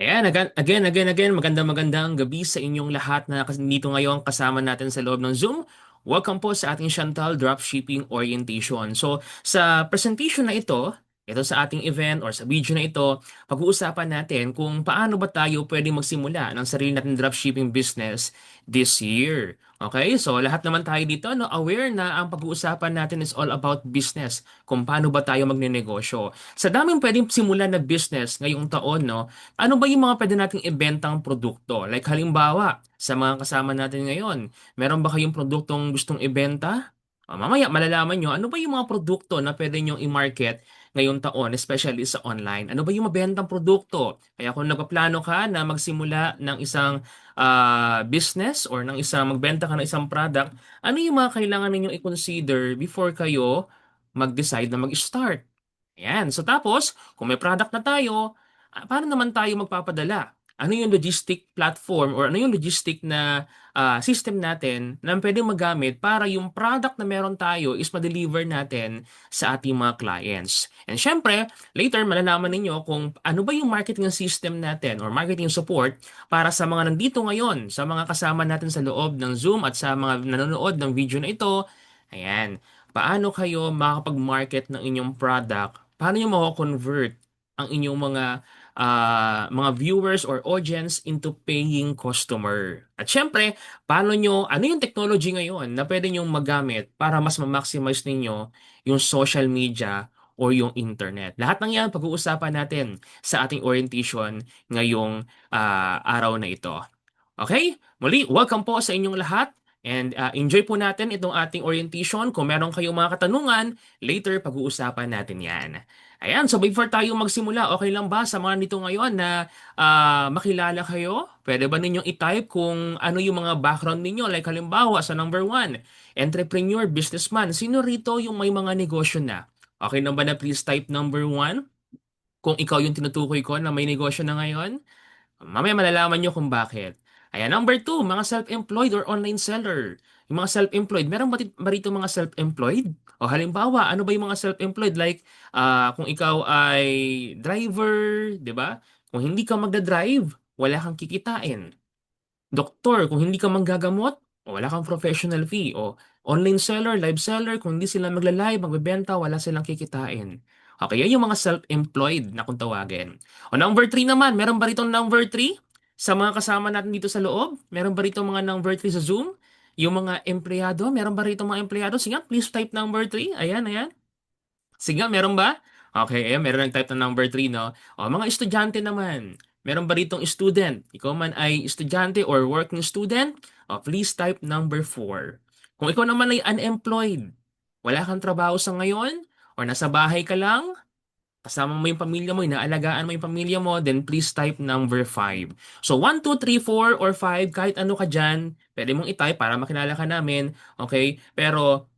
Ayan, again, magandang gabi sa inyong lahat na dito ngayon kasama natin sa loob ng Zoom. Welcome po sa ating Chantal Dropshipping Orientation. So, sa presentation na ito sa ating event or sa video na ito, pag-uusapan natin kung paano ba tayo pwede magsimula ng sarili nating dropshipping business this year. Okay, so lahat naman tayo dito no, aware na ang pag-uusapan natin is all about business, kung paano ba tayo magnenegosyo. Sa daming pwedeng simulan na business ngayong taon, no, ano ba yung mga pwede nating ibentang produkto? Like halimbawa, sa mga kasama natin ngayon, meron ba kayong produktong gustong ibenta? Mamaya malalaman nyo, ano ba yung mga produkto na pwede nyo i-market ngayong taon, especially sa online? Ano ba yung mabentang produkto? Kaya kung nagpaplano ka na magsimula ng isang business or ng isang magbenta ka ng isang product, ano yung mga kailangan ninyong i-consider before kayo mag-decide na mag-start? Ayan. So tapos, kung may product na tayo, paano naman tayo magpapadala? Ano yung logistic platform or ano yung logistic na system natin na pwedeng magamit para yung product na meron tayo is ma-deliver natin sa ating mga clients. And syempre, later malalaman ninyo kung ano ba yung marketing system natin or marketing support para sa mga nandito ngayon, sa mga kasama natin sa loob ng Zoom at sa mga nanonood ng video na ito. Ayan, paano kayo makakapag-market ng inyong product? Paano nyo mako-convert ang inyong mga viewers or audience into paying customer? At syempre, ano yung technology ngayon na pwede nyong magamit para mas ma-maximize ninyo yung social media or yung internet? Lahat ng yan pag-uusapan natin sa ating orientation ngayong araw na ito. Okay? Muli, welcome po sa inyong lahat. And enjoy po natin itong ating orientation. Kung meron kayong mga katanungan, later pag-uusapan natin yan. Ayan, so before tayo magsimula, okay lang ba sa mga nito ngayon na makilala kayo? Pwede ba ninyong i-type kung ano yung mga background ninyo? Like halimbawa sa number one, entrepreneur, businessman. Sino rito yung may mga negosyo na? Okay na ba na please type number one? Kung ikaw yung tinutukoy ko na may negosyo na ngayon? Mamaya malalaman nyo kung bakit. Ayan, number two, mga self-employed or online seller. Yung mga self-employed, meron ba rito mga self-employed? O halimbawa, ano ba yung mga self-employed? Like, kung ikaw ay driver, di ba? Kung hindi ka magdadrive, wala kang kikitain. Doktor, kung hindi ka manggagamot, wala kang professional fee. O online seller, live seller, kung hindi sila magla-live, magbebenta, wala silang kikitain. Okay, yan yung mga self-employed na kung tawagin. O number three naman, meron ba rito number three? Sa mga kasama natin dito sa loob, meron ba rito mga number three sa Zoom? Yung mga empleyado, meron ba rito mga empleyado? Sige, please type number three. Ayan, ayan. Sige, meron ba? Okay, meron nag-type ng number 3, no? O, mga estudyante naman. Meron ba ditong student? Ikaw man ay estudyante or working student? O, please type number 4. Kung ikaw naman ay unemployed, wala kang trabaho sa ngayon, or nasa bahay ka lang, kasama mo yung pamilya mo, inaalagaan mo yung pamilya mo, then please type number 5. So, 1, 2, 3, 4, or 5, kahit ano ka dyan, pwede mong i-type para makilala ka namin, okay? Pero,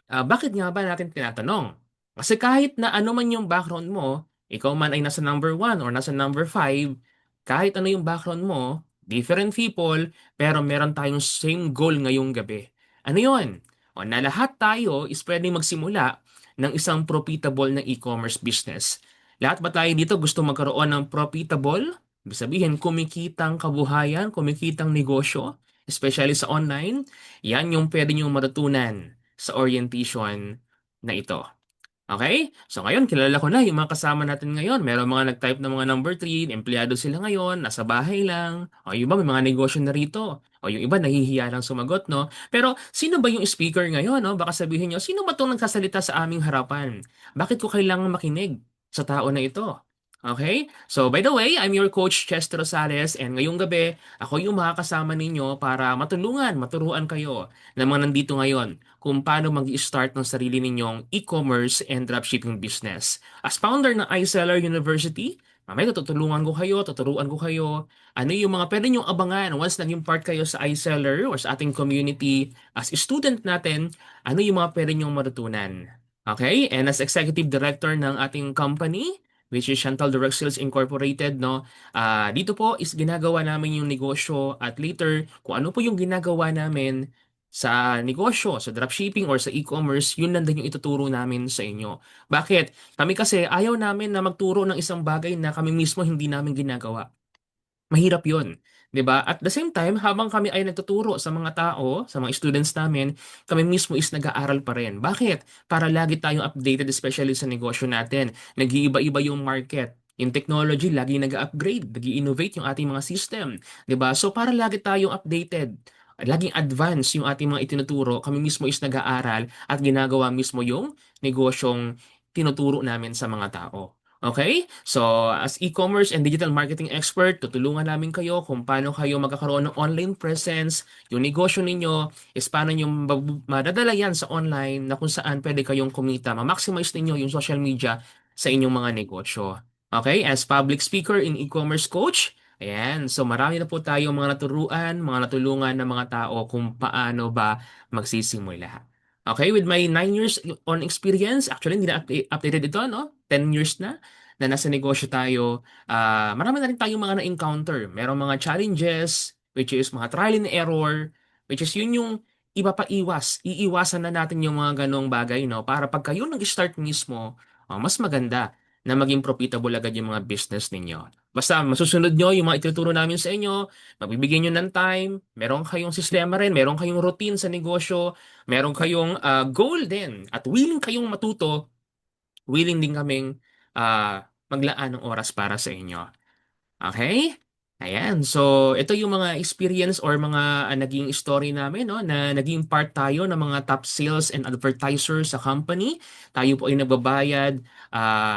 bakit nga ba natin tinatanong? Kasi kahit na ano man yung background mo, ikaw man ay nasa number 1 or nasa number 5, kahit ano yung background mo, different people, pero meron tayong same goal ngayong gabi. Ano yun? O na lahat tayo is pwedeng magsimula ng isang profitable na e-commerce business. Lahat ba tayo dito gusto magkaroon ng profitable? Ibig sabihin, kumikitang kabuhayan, kumikitang negosyo, especially sa online. Yan yung pwede nyo matutunan sa orientation na ito. Okay? So ngayon, kilala ko na yung mga kasama natin ngayon. Meron mga nag-type ng mga number 3, empleyado sila ngayon, nasa bahay lang. O yung iba may mga negosyo na rito. O yung iba nahihiya lang sumagot, no? Pero sino ba yung speaker ngayon, no? Baka sabihin nyo, sino ba itong nagsasalita sa aming harapan? Bakit ko kailangan makinig sa tao na ito? Okay? So, by the way, I'm your coach, Chester Rosales, and ngayong gabi, ako yung makakasama ninyo para maturuan kayo ng mga nandito ngayon kung paano mag-start ng sarili ninyong e-commerce and dropshipping business. As founder ng iSeller University, mamaya tuturuan ko kayo ano yung mga pwede nyong abangan once naging part kayo sa iSeller or sa ating community as student natin, ano yung mga pwede nyong matutunan. Okay? And as executive director ng ating company, which is Chantal Direct Sales Incorporated, no? Dito po is ginagawa namin yung negosyo at later kung ano po yung ginagawa namin sa negosyo, sa dropshipping or sa e-commerce, yun lang din yung ituturo namin sa inyo. Bakit? Kami kasi ayaw namin na magturo ng isang bagay na kami mismo hindi namin ginagawa. Mahirap yun. 'Di ba? At the same time, habang kami ay nagtuturo sa mga tao, sa mga students namin, kami mismo is nag-aaral pa rin. Bakit? Para lagi tayong updated, especially sa negosyo natin. Nag-iiba-iba yung market. Yung technology, lagi nag-upgrade, nag-innovate yung ating mga system. 'Di ba? So para lagi tayong updated, laging advance yung ating mga itinuturo, kami mismo is nag-aaral at ginagawa mismo yung negosyong tinuturo namin sa mga tao. Okay? So, as e-commerce and digital marketing expert, tutulungan namin kayo kung paano kayo magkakaroon ng online presence, yung negosyo ninyo is paano nyo madadala yan sa online na kung saan pwede kayong kumita, ma-maximize ninyo yung social media sa inyong mga negosyo. Okay? As public speaker in e-commerce coach, ayan, so marami na po tayong mga naturuan, mga natulungan ng mga tao kung paano ba magsisimula. Okay, with my 9 years on experience, actually hindi na updated ito, no? 10 years na nasa negosyo tayo. Marami na rin tayong mga na-encounter. Merong mga challenges, which is mga trial and error, which is yun yung ipapaiwas. Iiwasan na natin yung mga ganong bagay, no? Para pag kayo nag-start mismo, mas maganda na maging profitable agad yung mga business ninyo. Basta masusunod nyo yung mga ituturo namin sa inyo, magbibigyan nyo ng time, meron kayong sistema rin, meron kayong routine sa negosyo, meron kayong goal din, at willing kayong matuto, willing din kaming maglaan ng oras para sa inyo. Okay? Ayan. So, ito yung mga experience or mga naging story namin, no, na naging part tayo ng mga top sales and advertisers sa company. Tayo po ay nagbabayad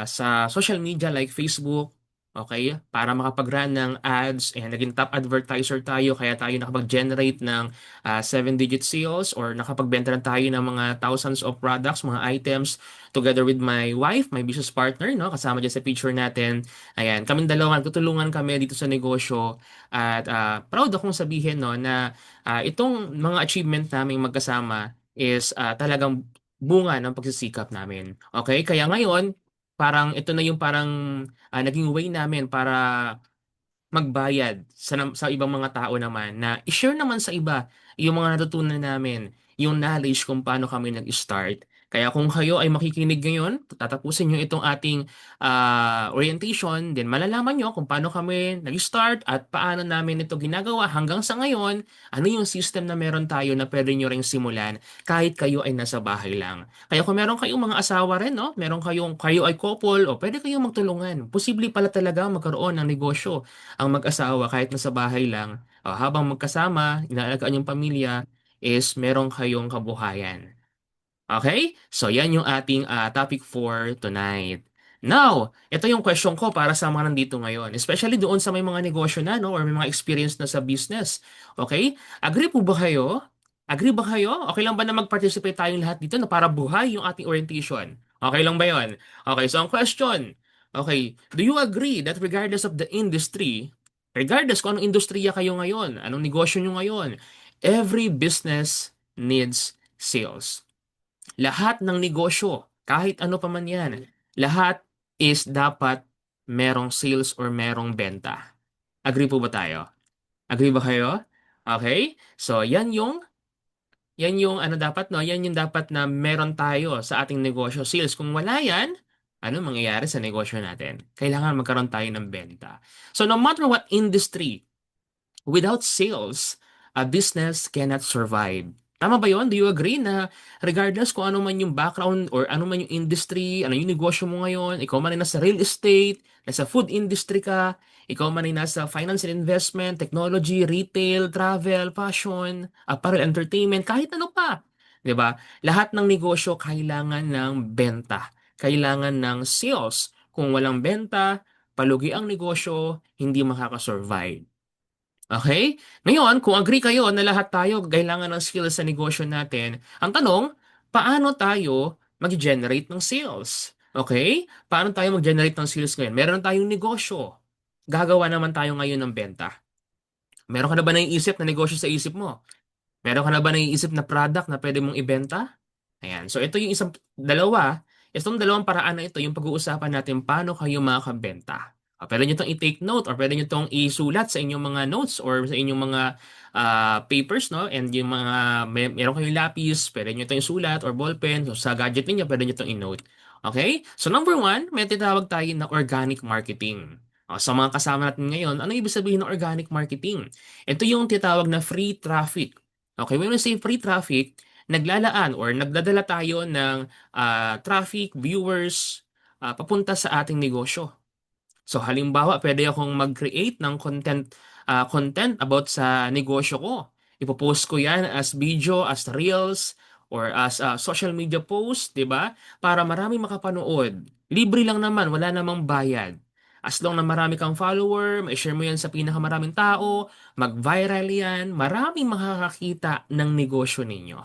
sa social media like Facebook, okay, para makapag-run ng ads, and naging top advertiser tayo kaya tayo nakapag-generate ng 7-digit sales, or nakapagbenta na tayo ng mga thousands of products, mga items, together with my wife, my business partner, no, kasama dyan sa picture natin. Ayan, kaming dalawa, tutulungan kami dito sa negosyo, at proud akong sabihin, no, na itong mga achievement naming magkasama is talagang bunga ng pagsisikap namin. Okay? Kaya ngayon, parang ito na yung parang naging way namin para magbayad sa ibang mga tao naman, na i-share naman sa iba yung mga natutunan namin, yung knowledge kung paano kami nag-start. Kaya kung kayo ay makikinig ngayon, tatapusin nyo itong ating orientation, then malalaman nyo kung paano kami nag-start at paano namin ito ginagawa hanggang sa ngayon, ano yung system na meron tayo na pwede nyo ring simulan kahit kayo ay nasa bahay lang. Kaya kung meron kayong mga asawa rin, no? Meron kayo ay couple, o pwede kayong magtulungan. Posible pala talaga magkaroon ng negosyo ang mag-asawa kahit nasa bahay lang, habang magkasama, inaalagaan yung pamilya, is meron kayong kabuhayan. Okay? So, yan yung ating topic for tonight. Now, ito yung question ko para sa mga nandito ngayon, especially doon sa may mga negosyo na, no, or may mga experience na sa business. Okay? Agree po ba kayo? Agree ba kayo? Okay lang ba na mag-participate tayong lahat dito na para buhay yung ating orientation? Okay lang ba yon? Okay, so ang question, okay, do you agree that regardless of the industry, regardless kung anong industriya kayo ngayon, anong negosyo nyo ngayon, every business needs sales. Lahat ng negosyo, kahit ano pa man yan, lahat is dapat merong sales or merong benta. Agree po ba tayo? Agree ba kayo? Okay? So, yan yung ano dapat, no? Yan yung dapat na meron tayo sa ating negosyo, sales. Kung wala yan, ano mangyayari sa negosyo natin? Kailangan magkaroon tayo ng benta. So, no matter what industry, without sales, a business cannot survive. Tama ba yon? Do you agree na regardless kung ano man yung background or ano man yung industry, ano yung negosyo mo ngayon, ikaw man ay nasa real estate, nasa food industry ka, ikaw man ay nasa finance and investment, technology, retail, travel, fashion, apparel, entertainment, kahit ano pa. 'Di ba? Lahat ng negosyo kailangan ng benta. Kailangan ng sales. Kung walang benta, palugi ang negosyo, hindi makakasurvive. Okay? Ngayon, kung agree kayo na lahat tayo kailangan ng skills sa negosyo natin, ang tanong, paano tayo mag-generate ng sales? Okay? Paano tayo mag-generate ng sales ngayon? Meron tayong negosyo. Gagawa naman tayo ngayon ng benta. Meron ka na ba naiisip na negosyo sa isip mo? Meron ka na ba naiisip na product na pwede mong ibenta? Ayan. So ito yung itong dalawang paraan na ito, yung pag-uusapan natin paano kayo makakabenta. Pwede nyo itong i-take note, or pwede nyo itong isulat sa inyong mga notes or sa inyong mga papers, no? And yung meron kayong lapis, pwede nyo itong isulat or ballpen. So sa gadget niyo pwede nyo itong i-note. Okay? So number one, may tinatawag tayo na organic marketing. Sa mga kasama natin ngayon, ano ibig sabihin ng organic marketing? Ito yung tinatawag na free traffic. Okay, when we say free traffic, naglalaan or nagdadala tayo ng traffic, viewers, papunta sa ating negosyo. So halimbawa, pwede akong mag-create ng content about sa negosyo ko. Ipopost ko yan as video, as reels, or as social media post, di ba? Para marami makapanood. Libre lang naman, wala namang bayad. As long na marami kang follower, ma-share mo yan sa pinakamaraming tao, mag-viral yan, maraming makakakita ng negosyo ninyo.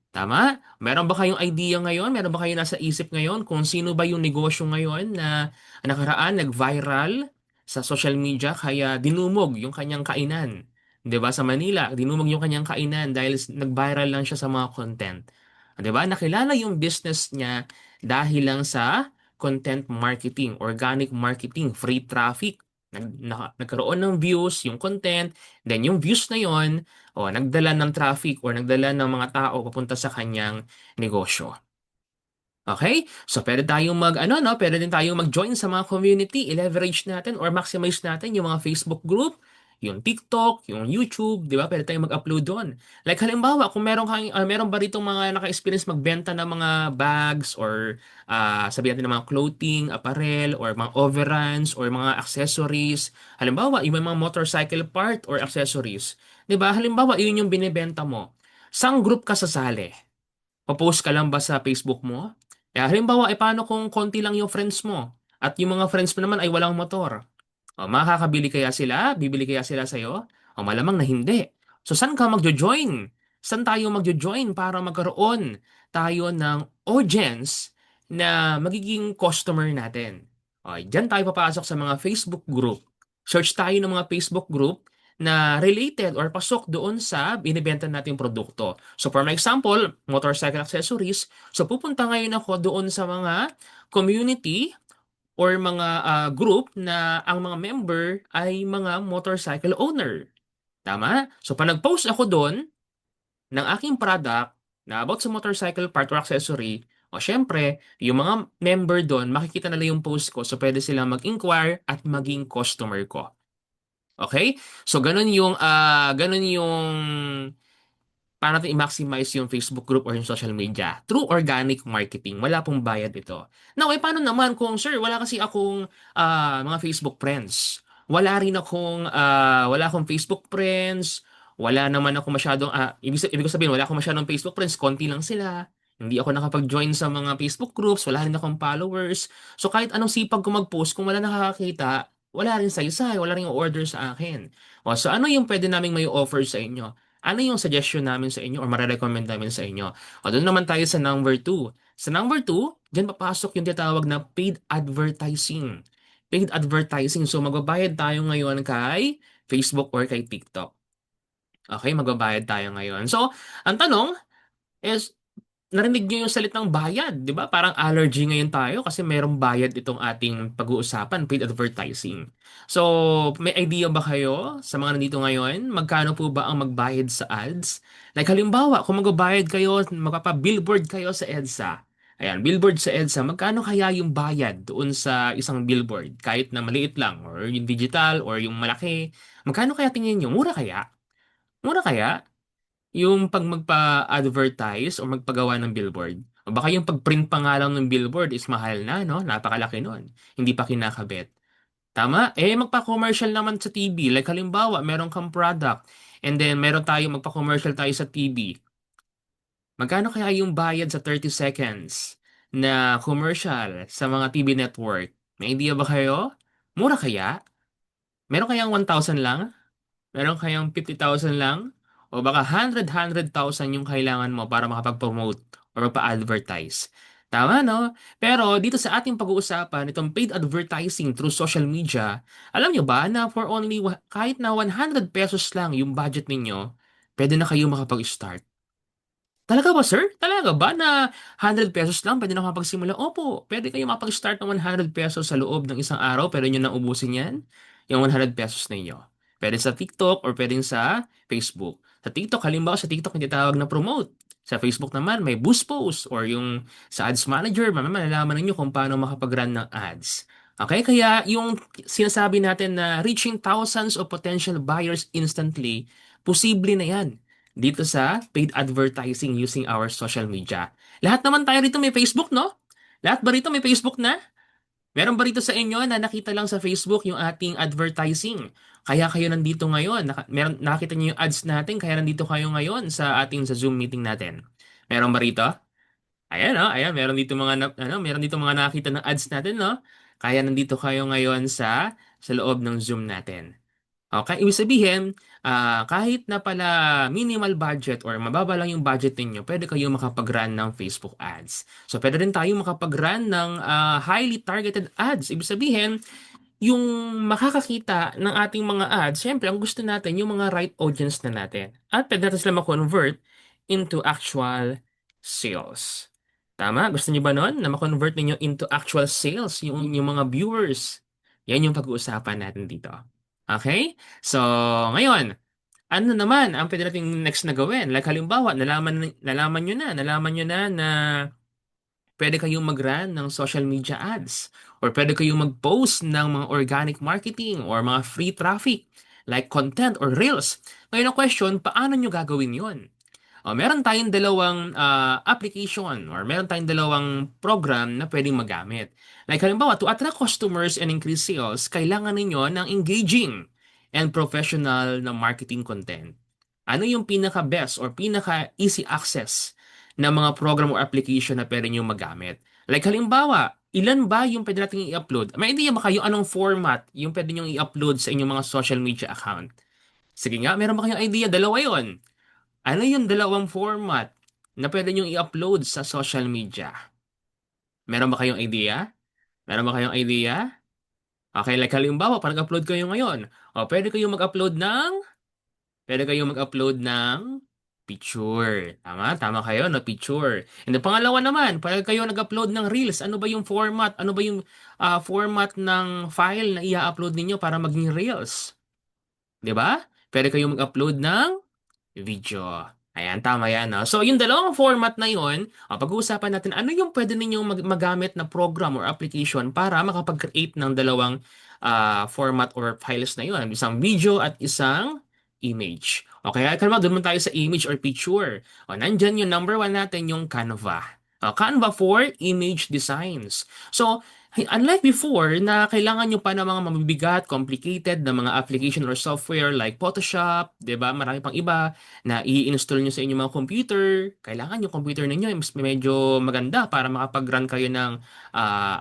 Tama? Meron ba kayong idea ngayon? Meron ba kayong nasa isip ngayon kung sino ba yung negosyo ngayon na nakaraan nag-viral sa social media kaya dinumog yung kanyang kainan? 'Di ba sa Manila, dinumog yung kanyang kainan dahil nag-viral lang siya sa mga content. 'Di ba? Nakilala yung business niya dahil lang sa content marketing, organic marketing, free traffic. Nagkaroon ng views yung content, then yung views na yon nagdala ng traffic or nagdala ng mga tao papunta sa kanyang negosyo. Okay? So, pwede tayong pwede din tayong mag-join sa mga community, i-leverage natin or maximize natin yung mga Facebook group, yung TikTok, yung YouTube, di ba? Pwede tayong mag-upload doon. Like halimbawa, kung meron ba rito mga naka-experience magbenta ng mga bags or sabihin natin ng mga clothing, apparel, or mga overruns, or mga accessories. Halimbawa, yung mga motorcycle part or accessories. Di ba? Halimbawa, yun yung binibenta mo. Sang group ka sasali? Papost ka lang ba sa Facebook mo? Halimbawa, paano kung konti lang yung friends mo? At yung mga friends mo naman ay walang motor. Makakabili kaya sila? Bibili kaya sila sa'yo? Malamang na hindi. So, saan ka magjo-join? Saan tayo magjo-join para magkaroon tayo ng audience na magiging customer natin? Diyan tayo papasok sa mga Facebook group. Search tayo ng mga Facebook group na related or pasok doon sa binibenta nating produkto. So for my example, motorcycle accessories, so pupunta ngayon ako doon sa mga community or mga group na ang mga member ay mga motorcycle owner. Tama? So pag nag-post ako doon ng aking product na about sa motorcycle part or accessory, syempre, yung mga member doon, makikita nila yung post ko so pwede silang mag-inquire at maging customer ko. Okay? So ganun yung paano natin i-maximize yung Facebook group or yung social media? Through organic marketing. Wala pong bayad ito. Now, paano naman kung, sir, wala kasi akong mga Facebook friends. Wala akong Facebook friends. Wala naman ako masyadong, ibig ko sabihin, wala akong masyadong Facebook friends. Konti lang sila. Hindi ako nakapag-join sa mga Facebook groups. Wala rin akong followers. So, kahit anong sipag ko mag-post, kung wala nakakakita, wala rin saysay, wala rin order sa akin. So, ano yung pwede naming may offer sa inyo? Ano yung suggestion namin sa inyo or marirecommend namin sa inyo? Doon naman tayo sa number 2. Sa number 2, dyan papasok yung tinatawag na paid advertising. Paid advertising. So magbabayad tayo ngayon kay Facebook or kay TikTok. Okay, magbabayad tayo ngayon. So, ang tanong is, narinig niyo yung salitang bayad, di ba? Parang allergy ngayon tayo kasi merong bayad itong ating pag-uusapan, paid advertising. So, may idea ba kayo sa mga nandito ngayon? Magkano po ba ang magbayad sa ads? Like halimbawa, kung magbabayad kayo, magpapa-billboard kayo sa EDSA. Ayan, billboard sa EDSA, magkano kaya yung bayad doon sa isang billboard? Kahit na maliit lang, or yung digital, or yung malaki. Magkano kaya tingin nyo? Mura kaya? Mura kaya? Yung pag magpa-advertise o magpagawa ng billboard. O baka yung pag-print pa nga lang ng billboard is mahal na, no? Napakalaki nun. Hindi pa kinakabit. Tama? Magpa-commercial naman sa TV. Like halimbawa, meron kang product and then meron tayo, magpa-commercial tayo sa TV. Magkano kaya yung bayad sa 30 seconds na commercial sa mga TV network? May idea ba kayo? Mura kaya? Meron kayang 1,000 lang? Meron kayang 50,000 lang? O baka 100,000 yung kailangan mo para makapag-promote or magpa-advertise. Tama, no? Pero dito sa ating pag-uusapan, itong paid advertising through social media, alam nyo ba na for only kahit na 100 pesos lang yung budget ninyo, pwede na kayo makapag-start. Talaga ba, sir? Talaga ba na 100 pesos lang pwede na makapagsimula? Opo, pwede kayo makapag-start ng 100 pesos sa loob ng isang araw, pero nyo nang ubusin yan, yung 100 pesos ninyo. Pwede sa TikTok or pwede sa Facebook. Sa TikTok, halimbawa sa TikTok hindi tawag na promote. Sa Facebook naman, may boost post or yung sa ads manager, malalaman ninyo kung paano makapag-run ng ads. Okay, kaya yung sinasabi natin na reaching thousands of potential buyers instantly, posible na yan dito sa paid advertising using our social media. Lahat naman tayo rito may Facebook, no? Lahat ba rito may Facebook na? Meron ba rito sa inyo na nakita lang sa Facebook yung ating advertising? Kaya kayo nandito ngayon. Nakita niyo yung ads natin, kaya nandito kayo ngayon sa ating sa Zoom meeting natin. Meron ba rito? Ayan, no? Ayan, meron dito mga nakita ng ads natin, no? Kaya nandito kayo ngayon sa loob ng Zoom natin. Okay, ibig sabihin, kahit na pala minimal budget or mababa lang yung budget ninyo, pwede kayo makapag-run ng Facebook ads. So, pwede rin tayo makapag-run ng highly targeted ads. Ibig sabihin, yung makakakita ng ating mga ads, syempre, ang gusto natin, yung mga right audience na natin. At pwede natin sila ma-convert into actual sales. Tama? Gusto niyo ba nun na ma-convert ninyo into actual sales yung mga viewers? Yan yung pag-uusapan natin dito. Okay? So, ngayon, ano naman ang pwede nating next na gawin? Like halimbawa, nalaman nyo na pwede kayong mag-run ng social media ads or pwede kayong mag-post ng mga organic marketing or mga free traffic like content or reels. Ngayon ang question, paano nyo gagawin yon? Meron tayong dalawang application or meron tayong dalawang program na pwedeng magamit. Like halimbawa, to attract customers and increase sales, kailangan ninyo ng engaging and professional na marketing content. Ano yung pinaka-best or pinaka-easy access na mga program or application na pwede nyo magamit? Like halimbawa, ilan ba yung pwede natin i-upload? May idea ba kayo anong format yung pwede nyo i-upload sa inyong mga social media account? Sige nga, meron ba kayong idea? Dalawa yon. Ano yung dalawang format na pwede nyo i-upload sa social media? Meron ba kayong idea? Meron ba kayong idea? Okay, like halimbawa, pag nag-upload kayo ngayon, pwede kayong mag-upload ng picture. Tama? Tama kayo, no? Picture. And the pangalawa naman, pag kayo nag-upload ng Reels, ano ba yung format? Ano ba yung format ng file na i-upload ninyo para maging Reels? 'Di ba? Pwede kayong mag-upload ng video. Ayan, tama yan. No? So, yung dalawang format na yun, pag-uusapan natin ano yung pwede ninyong magamit na program or application para makapag-create ng dalawang format or files na yun. Isang video at isang image. Okay, kalma, doon mo tayo sa image or picture. Nandyan yung number one natin, yung Canva. Canva for image designs. So, unlike before na kailangan nyo pa ng mga mabibigat, complicated na mga application or software like Photoshop, 'di ba? Marami pang iba na i-install nyo sa inyong mga computer. Kailangan yung computer ninyo mas medyo maganda para makapag-run kayo ng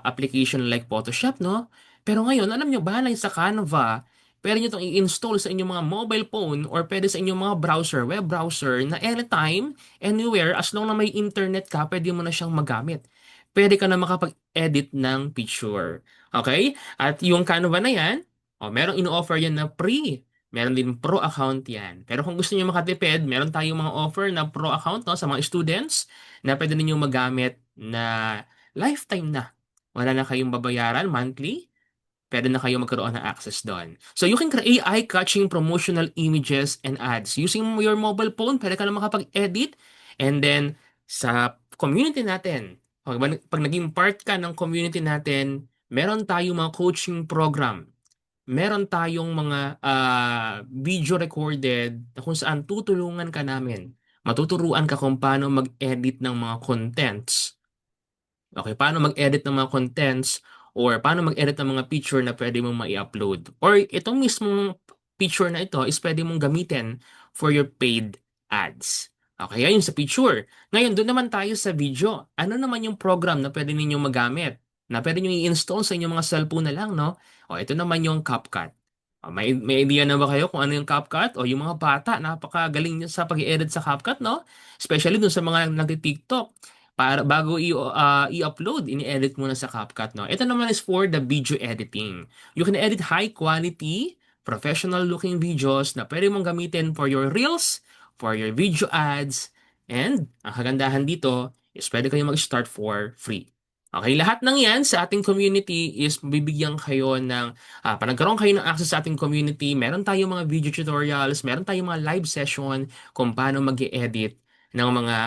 application like Photoshop, no? Pero ngayon, alam nyo ba na sa Canva, pwede nyo itong i-install sa inyong mga mobile phone or pwede sa inyong mga browser, web browser na anytime, anywhere, as long na may internet ka, pwede mo na siyang magamit. Pwede ka na makapag-edit ng picture. Okay? At yung Canva na yan, merong ino-offer yan na free. Meron din pro account yan. Pero kung gusto niyo makatipid, meron tayong mga offer na pro account, no, sa mga students na pwede niyo magamit na lifetime na. Wala na kayong babayaran monthly. Pwede na kayo magkaroon ng access doon. So you can create eye-catching promotional images and ads. Using your mobile phone, pwede ka na makapag-edit. And then, sa community natin, pag naging part ka ng community natin, meron tayong mga coaching program. Meron tayong mga video recorded na kung saan tutulungan ka namin. Matuturuan ka kung paano mag-edit ng mga contents. Okay, paano mag-edit ng mga contents or paano mag-edit ng mga picture na pwede mong mai-upload. Or itong mismong picture na ito is pwede mong gamitin for your paid ads. Okay, yun sa picture. Ngayon, doon naman tayo sa video. Ano naman yung program na pwede ninyong magamit? Na pwede nyo i-install sa inyong mga cellphone na lang, no? O, ito naman yung CapCut. May idea na ba kayo kung ano yung CapCut? O yung mga bata, napakagaling nyo sa pag-edit sa CapCut, no? Especially dun sa mga nagti-TikTok para bago i-upload, ini-edit muna sa CapCut, no? Ito naman is for the video editing. You can edit high quality, professional looking videos na pwede mong gamitin for your reels, for your video ads, and ang kagandahan dito is pwede kayo mag-start for free. Okay, lahat ng yan sa ating community is bibigyan kayo ng, pag nagkaroon kayo ng access sa ating community, meron tayong mga video tutorials, meron tayong mga live session kung paano mag-edit ng mga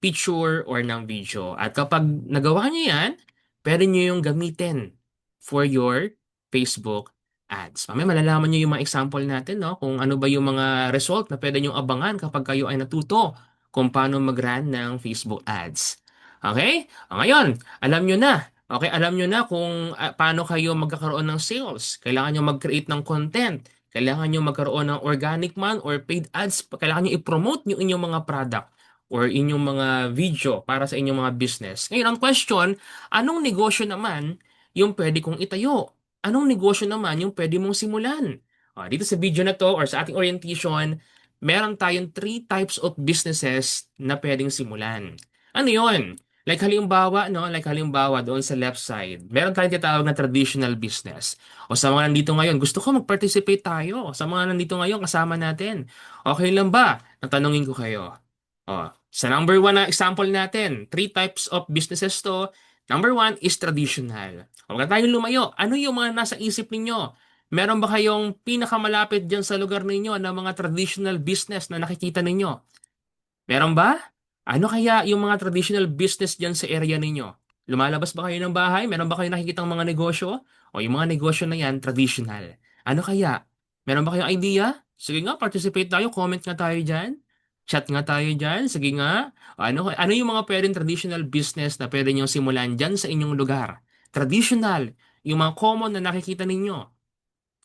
picture or ng video. At kapag nagawa niyo yan, pwede nyo yung gamitin for your Facebook ads. Mamaya malalaman nyo yung mga example natin, no? Kung ano ba yung mga result na pwede nyo abangan kapag kayo ay natuto kung paano mag-run ng Facebook ads. Okay? Ngayon, alam nyo na. Okay, alam nyo na kung paano kayo magkakaroon ng sales. Kailangan nyo mag-create ng content. Kailangan nyo magkaroon ng organic man or paid ads. Kailangan nyo i-promote yung inyong mga product or inyong mga video para sa inyong mga business. Ngayon, ang question, anong negosyo naman yung pwede kong itayo? Anong negosyo naman yung pwede mong simulan? Dito sa video na to or sa ating orientation, meron tayong three types of businesses na pwedeng simulan. Ano yon? Like halimbawa, no? Like halimbawa doon sa left side, meron tayong tinatawag na traditional business. O sa mga nandito ngayon, gusto ko mag-participate tayo. Sa mga nandito ngayon, kasama natin. Okay lang ba? Natanungin ko kayo. Sa number one na example natin, three types of businesses to. Number one is traditional. Huwag na tayong lumayo. Ano yung mga nasa isip ninyo? Meron ba kayong pinakamalapit dyan sa lugar ninyo na mga traditional business na nakikita ninyo? Meron ba? Ano kaya yung mga traditional business dyan sa area ninyo? Lumalabas ba kayo ng bahay? Meron ba kayo nakikitang mga negosyo? O yung mga negosyo na yan, traditional. Ano kaya? Meron ba kayong idea? Sige nga, participate tayo. Comment nga tayo dyan. Chat nga tayo dyan. Sige nga. Ano yung mga pwedeng traditional business na pwede nyo simulan dyan sa inyong lugar? Traditional. Yung mga common na nakikita ninyo.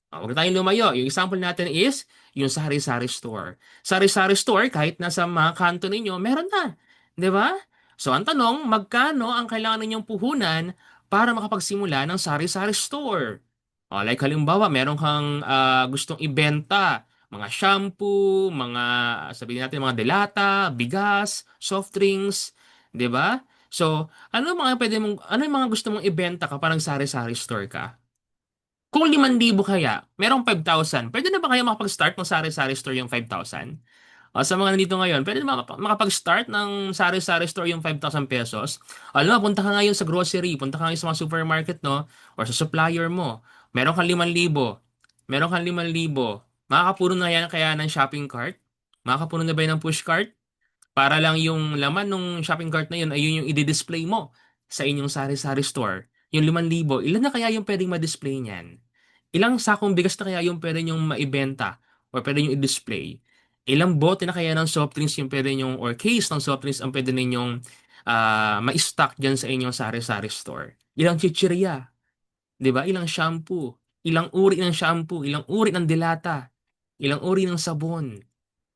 Huwag na tayong lumayo. Yung example natin is yung sari-sari store. Sari-sari store, kahit nasa mga kanto ninyo, meron na. Di ba? So, ang tanong, magkano ang kailangan ninyong puhunan para makapagsimula ng sari-sari store? Like halimbawa, meron kang gustong ibenta, mga shampoo, mga, sabihin natin, mga delata, bigas, soft drinks, di ba? So, ano yung mga gusto mong ibenta kapag nag-sari-sari store ka? Kung 5,000 kaya, merong 5,000. Pwede na ba kaya makapag-start ng sari-sari store yung 5,000? Sa mga nandito ngayon, pwede na makapag-start ng sari-sari store yung 5,000 pesos. Alam mo, punta ka ngayon sa grocery, punta ka ngayon sa mga supermarket, no? Or sa supplier mo. Meron kang 5,000. Meron kang 5,000. Makakapuno na yan kaya ng shopping cart? Makakapuno na ba yan ng push cart? Para lang yung laman ng shopping cart na yun ay yun yung i-display mo sa inyong sari-sari store. Yung 5,000, ilan na kaya yung pwedeng ma-display niyan? Ilang sakong bigas na kaya yung pwede nyong maibenta or pwede nyong i-display? Ilang bote na kaya ng soft drinks yung pwede nyong or case ng soft drinks ang pwede ninyong ma-stock dyan sa inyong sari-sari store? Ilang chichirya, di ba? Ilang shampoo, ilang uri ng shampoo, ilang uri ng dilata, ilang uri ng sabon,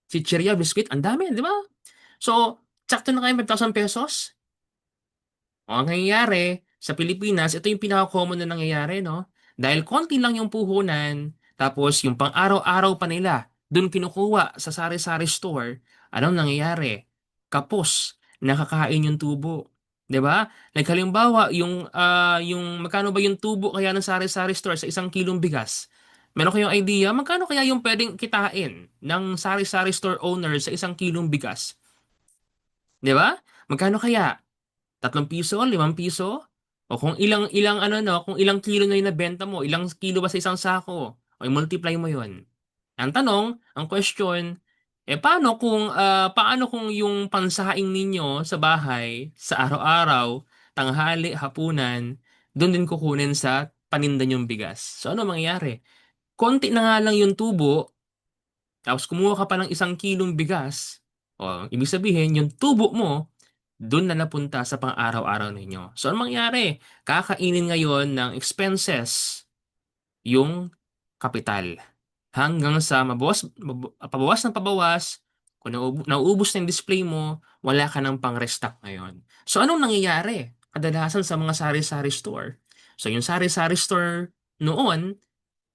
chichirya, biscuit, ang dami, di ba? So, sakto na kayo 5,000 pesos? Ang nangyayari sa Pilipinas, ito yung pinaka-common na nangyayari, no? Dahil konti lang yung puhunan, tapos yung pang-araw-araw pa nila, dun kinukuha sa sari-sari store, anong nangyayari? Kapos, nakakain yung tubo. 'Di ba? Like halimbawa, yung magkano ba yung tubo kaya ng sari-sari store sa 1 kilong bigas? Meron kayong idea? Magkano kaya yung pwedeng kitain ng sari-sari store owner sa 1 kilong bigas? 'Di ba? Magkano kaya? 3 piso, 5 piso? O kung ilang ilang ano no, kung ilang kilo na yung nabenta mo, ilang kilo ba sa isang sako? O multiply mo 'yon. Ang tanong, ang question, paano kung yung pansaing ninyo sa bahay, sa araw-araw, tanghali, hapunan, doon din kukunin sa paninda niyong bigas. So ano mangyayari? Konti na nga lang yung tubo, tapos kumuha ka pa ng 1 kilong bigas, ibig sabihin, yung tubo mo, doon na napunta sa pang-araw-araw ninyo. So, anong mangyari? Kakainin ngayon ng expenses yung kapital. Hanggang sa pabawas ng pabawas, kung nauubos na yung display mo, wala ka ng pang-restock ngayon. So, anong nangyayari? Kadalasan sa mga sari-sari store. So, yung sari-sari store noon,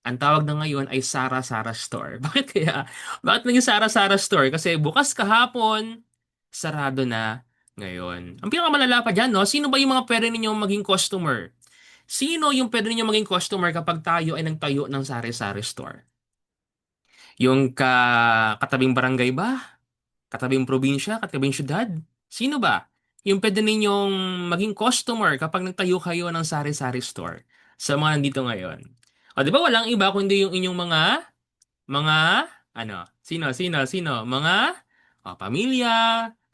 ang tawag na ngayon ay Sara-Sara Store. Bakit kaya? Bakit naging Sara-Sara Store? Kasi bukas kahapon, sarado na ngayon. Ang pinakamalala pa dyan, no? Sino ba yung mga pwede ninyong maging customer? Sino yung pwede ninyong maging customer kapag tayo ay nagtayo ng Sari-Sari Store? Yung katabing barangay ba? Katabing probinsya? Katabing syudad? Sino ba? Yung pwede ninyong maging customer kapag nagtayo kayo ng Sari-Sari Store sa mga nandito ngayon. Di ba walang iba kundi yung inyong mga, sino? Mga, pamilya,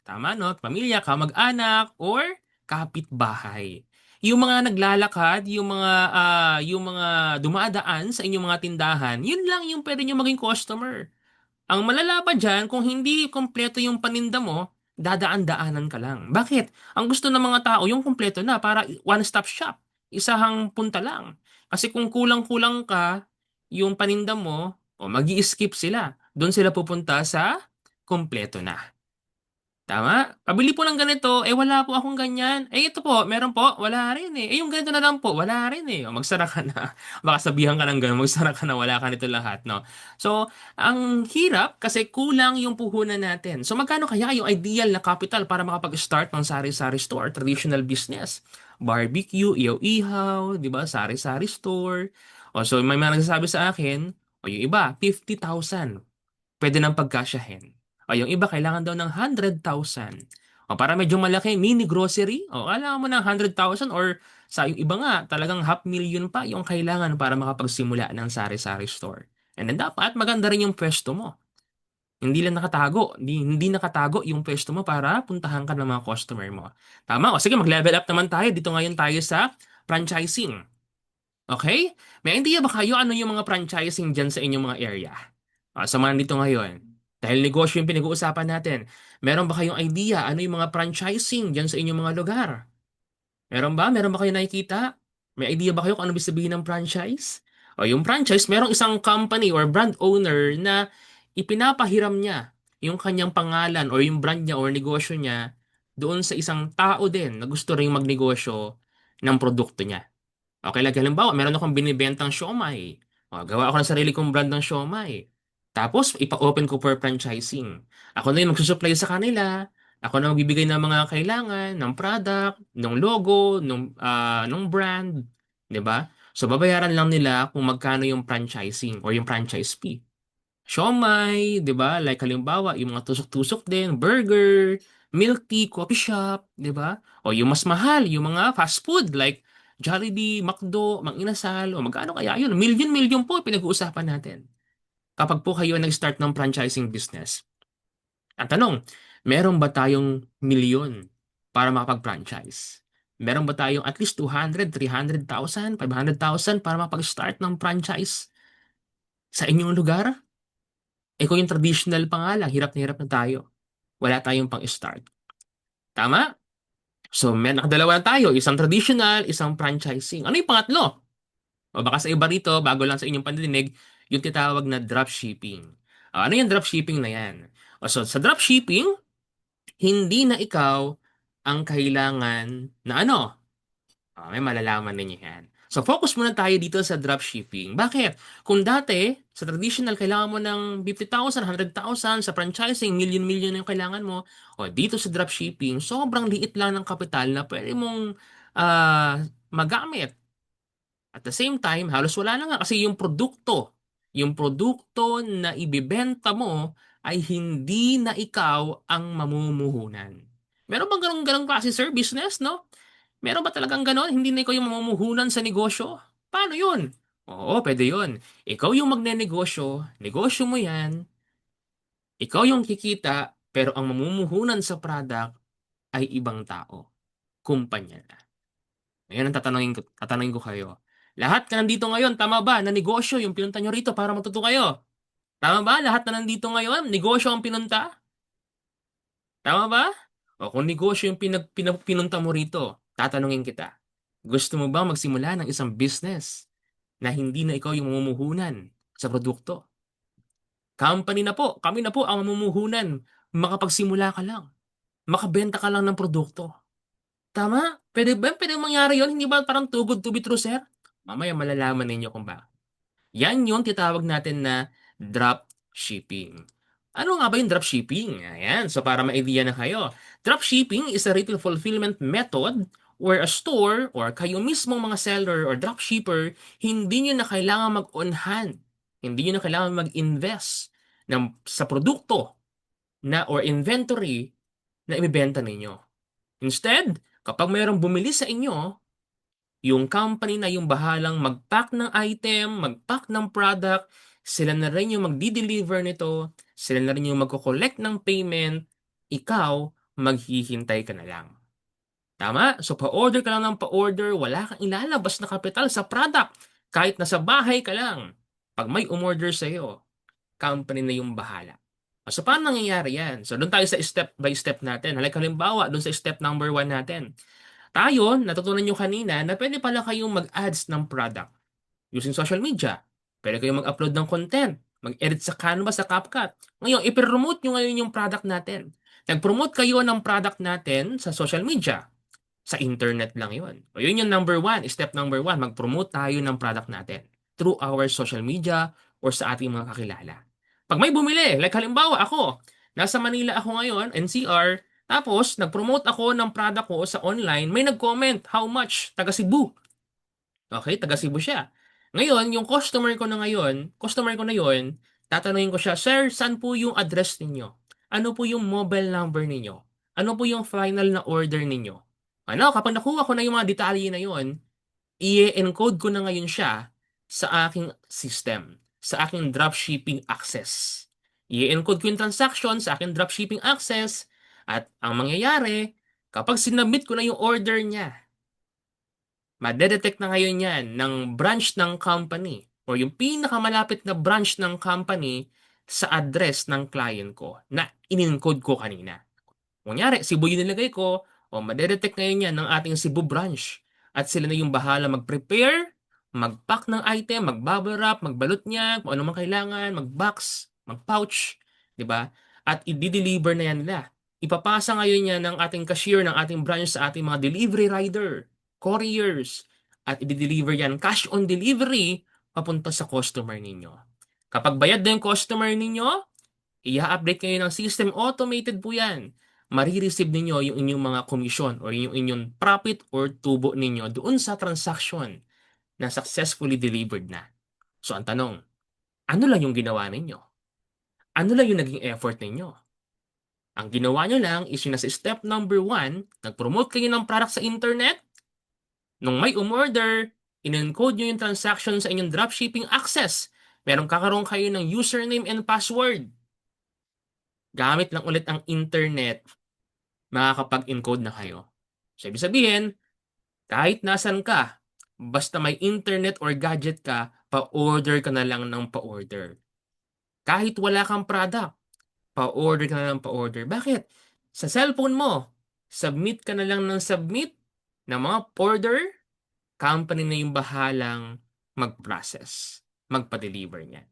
tama no? Pamilya, kamag-anak, or kapitbahay. Yung mga naglalakad, yung mga dumadaan sa inyong mga tindahan, yun lang yung pwede nyo maging customer. Ang malala pa dyan, kung hindi kompleto yung paninda mo, dadaan-daanan ka lang. Bakit? Ang gusto ng mga tao, yung kompleto na para one-stop shop. Isahang punta lang. Kasi kung kulang-kulang ka, yung paninda mo, o magi-skip sila. Doon sila pupunta sa kompleto na. Tama? Pabili po ng ganito, wala po akong ganyan. Ito po, meron po, wala rin eh. Yung ganito na lang po, wala rin eh. O, magsara ka na. Baka sabihan ka ng gano'n, magsara ka na, wala ka nito lahat, no? So, ang hirap kasi kulang yung puhunan natin. So, magkano kaya yung ideal na capital para makapag-start ng sari-sari store, traditional business? Barbecue, ihaw-ihaw, di ba? Sari-sari store. O, so, may mga nagsasabi sa akin, o yung iba, 50,000 pwede nang pagkasyahin. O yung iba kailangan daw ng 100,000. O para medyo malaki, mini grocery. O kailangan mo ng 100,000 or sa yung iba nga, talagang 500,000 pa yung kailangan para makapagsimula ng sari-sari store. And then dapat maganda rin yung pwesto mo. Hindi lang nakatago. Hindi nakatago yung pwesto mo para puntahan ka ng mga customer mo. Tama? O sige, mag-level up naman tayo. Dito ngayon tayo sa franchising. Okay? May idea ba kayo ano yung mga franchising dyan sa inyong mga area? Sa mga dito ngayon. Dahil negosyo yung pinag-uusapan natin. Meron ba kayong idea ano yung mga franchising dyan sa inyong mga lugar? Meron ba? Meron ba kayo nakikita? May idea ba kayo kung ano ibig sabihin ng franchise? O yung franchise, merong isang company or brand owner na ipinapahiram niya yung kanyang pangalan or yung brand niya or negosyo niya doon sa isang tao din na gusto ring magnegosyo ng produkto niya. Okay, like halimbawa, meron akong binibentang siomai. Gawa ako ng sarili kong brand ng siomai. Tapos, ipa-open ko for franchising. Ako na yung magsusupply sa kanila. Ako na magbibigay ng mga kailangan, ng product, ng logo, ng brand. 'Di ba? So, babayaran lang nila kung magkano yung franchising or yung franchise fee. Siomai, 'di ba? Like halimbawa, yung mga tusok-tusok din, burger, milk tea, coffee shop, 'di ba? O yung mas mahal, yung mga fast food like Jollibee, McDo, Mang Inasal, o magkano kaya yun? Milyon-milyon po pinag-uusapan natin. Kapag po kayo nag-start ng franchising business. Ang tanong, meron ba tayong milyon para makapag-franchise? Meron ba tayong at least 200, 300,000, 500,000 para makapag-start ng franchise sa inyong lugar? Kung yung traditional pa nga lang, hirap na hirap na tayo. Wala tayong pang-start. Tama? So, may nakadalawa na tayo. Isang traditional, isang franchising. Ano yung pangatlo? O baka sa iba rito, bago lang sa inyong pandinig, yung tinatawag na dropshipping. Ano yung dropshipping na yan? So, sa dropshipping, hindi na ikaw ang kailangan na ano, may malalaman ninyo yan. So, focus muna tayo dito sa dropshipping. Bakit? Kung dati, sa traditional, kailangan mo ng 50,000, 100,000, sa franchising, million-million na yung kailangan mo. O, dito sa dropshipping, sobrang liit lang ng kapital na pwede mong magamit. At the same time, halos wala na nga kasi yung produkto na ibibenta mo ay hindi na ikaw ang mamumuhunan. Meron bang ganong klase sir, business, no? Meron ba talagang ganon? Hindi na ikaw yung mamumuhunan sa negosyo? Paano yun? Oo, pwede yun. Ikaw yung magne-negosyo, negosyo mo yan, ikaw yung kikita, pero ang mamumuhunan sa product ay ibang tao, kumpanya na. Ngayon ang tatanungin ko kayo. Lahat ka nandito ngayon, tama ba, na negosyo yung pinunta nyo rito para matuto kayo? Tama ba? Lahat na nandito ngayon, negosyo ang pinunta? Tama ba? O kung negosyo yung pinunta mo rito, tatanungin kita. Gusto mo ba magsimula ng isang business na hindi na ikaw yung mamumuhunan sa produkto? Company na po, kami na po ang mamumuhunan. Makapagsimula ka lang. Makabenta ka lang ng produkto. Tama? Pwede ba? Pwede mangyari yon. Hindi ba parang too good to be true, sir? Mamaya malalaman ninyo kung ba. Yan yung titawag natin na drop shipping. Ano nga ba yung drop shipping? Ayan, so para ma-idea na kayo. Drop shipping is a retail fulfillment method where a store or kayo mismong mga seller or drop shipper, hindi nyo na kailangan mag-on hand. Hindi nyo na kailangan mag-invest sa produkto na or inventory na ibibenta ninyo. Instead, kapag mayroong bumili sa inyo, yung company na yung bahalang mag-pack ng item, mag-pack ng product, sila na rin yung magdi-deliver nito, sila na rin yung magko-collect ng payment, ikaw, maghihintay ka na lang. Tama? So pa-order ka lang ng pa-order, wala kang ilalabas na kapital sa product. Kahit nasa bahay ka lang. Pag may umorder sa'yo, company na yung bahala. So paano nangyayari yan? So doon tayo sa step by step natin. Halimbawa, doon sa step number 1 natin. Tayo, natutunan nyo kanina na pwede pala kayong mag-ads ng product using social media. Pwede kayong mag-upload ng content, mag-edit sa Canva, sa CapCut. Ngayon, i-promote nyo ngayon yung product natin. Nag-promote kayo ng product natin sa social media. Sa internet lang yun. O yun yung number 1, step number 1, mag-promote tayo ng product natin through our social media or sa ating mga kakilala. Pag may bumili, like halimbawa ako, nasa Manila ako ngayon, NCR, tapos nag-promote ako ng product ko sa online, may nag-comment, how much? Taga Cebu. Okay, taga Cebu siya. Ngayon, yung customer ko na yon, tatanungin ko siya, Sir, saan po yung address ninyo? Ano po yung mobile number ninyo? Ano po yung final na order ninyo? Ano, kapag nakuha ko na yung mga detalye na yon, i-encode ko na ngayon siya sa aking system, sa aking dropshipping access. I-encode ko yung transaction sa aking dropshipping access at ang mangyayari, kapag sinubmit ko na yung order niya, madedetect na ngayon yan ng branch ng company or yung pinakamalapit na branch ng company sa address ng client ko na in-encode ko kanina. Kunyari, Cebu yung nilagay ko, o madedetect ngayon yan ng ating Cebu branch. At sila na yung bahala mag-prepare, mag-pack ng item, mag-bubble wrap, magbalot niya, kung ano man kailangan, mag-box, mag-pouch, di ba? At i-deliver na yan nila. Ipapasa ngayon yan ng ating cashier, ng ating branch sa ating mga delivery rider, couriers, at i-deliver yan cash on delivery papunta sa customer ninyo. Kapag bayad na yung customer ninyo, i-update kayo ng system, automated po yan. Marireceive ninyo yung inyong mga komisyon or yung inyong profit or tubo ninyo doon sa transaction na successfully delivered na. So ang tanong, ano lang yung ginawa ninyo? Ano lang yung naging effort ninyo? Ang ginawa nyo lang is yung nasa step number 1, nag-promote kayo ng product sa internet, nung may umorder, in-encode nyo yung transaction sa inyong dropshipping access. Meron kakaroon kayo ng username and password. Gamit lang ulit ang internet, makakapag-encode na kayo. So, ibig sabihin, kahit nasan ka, basta may internet or gadget ka, pa-order ka na lang ng pa-order. Kahit wala kang product, pa-order ka na lang pa-order. Bakit? Sa cellphone mo, submit ka na lang ng submit ng mga order, company na yung bahalang mag-process, magpa-deliver niyan.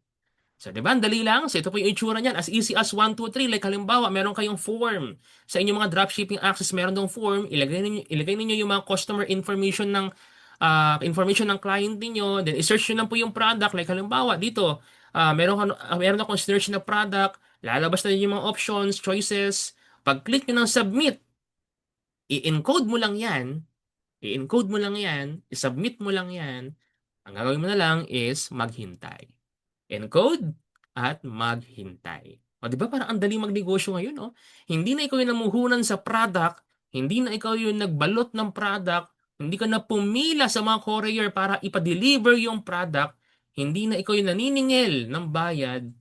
So, di ba? Ang dali lang. So, ito po yung itsura niyan. As easy as 1, 2, 3. Like, halimbawa, meron kayong form. Sa inyong mga dropshipping access, meron dong form. Ilagay ninyo yung mga customer information ng client niyo. Then, i-search nyo lang po yung product. Like, halimbawa, dito, meron akong search na product. Lalabas na yung mga options, choices. Pag-click nyo ng submit, i-encode mo lang yan. I-encode mo lang yan. I-submit mo lang yan. Ang gagawin mo na lang is maghintay. Encode at maghintay. O, di ba parang ang dali magnegosyo ngayon, no? Hindi na ikaw yung namuhunan sa product, hindi na ikaw yung nagbalot ng product, hindi ka na pumila sa mga courier para ipa-deliver yung product, hindi na ikaw yung naniningil ng bayad.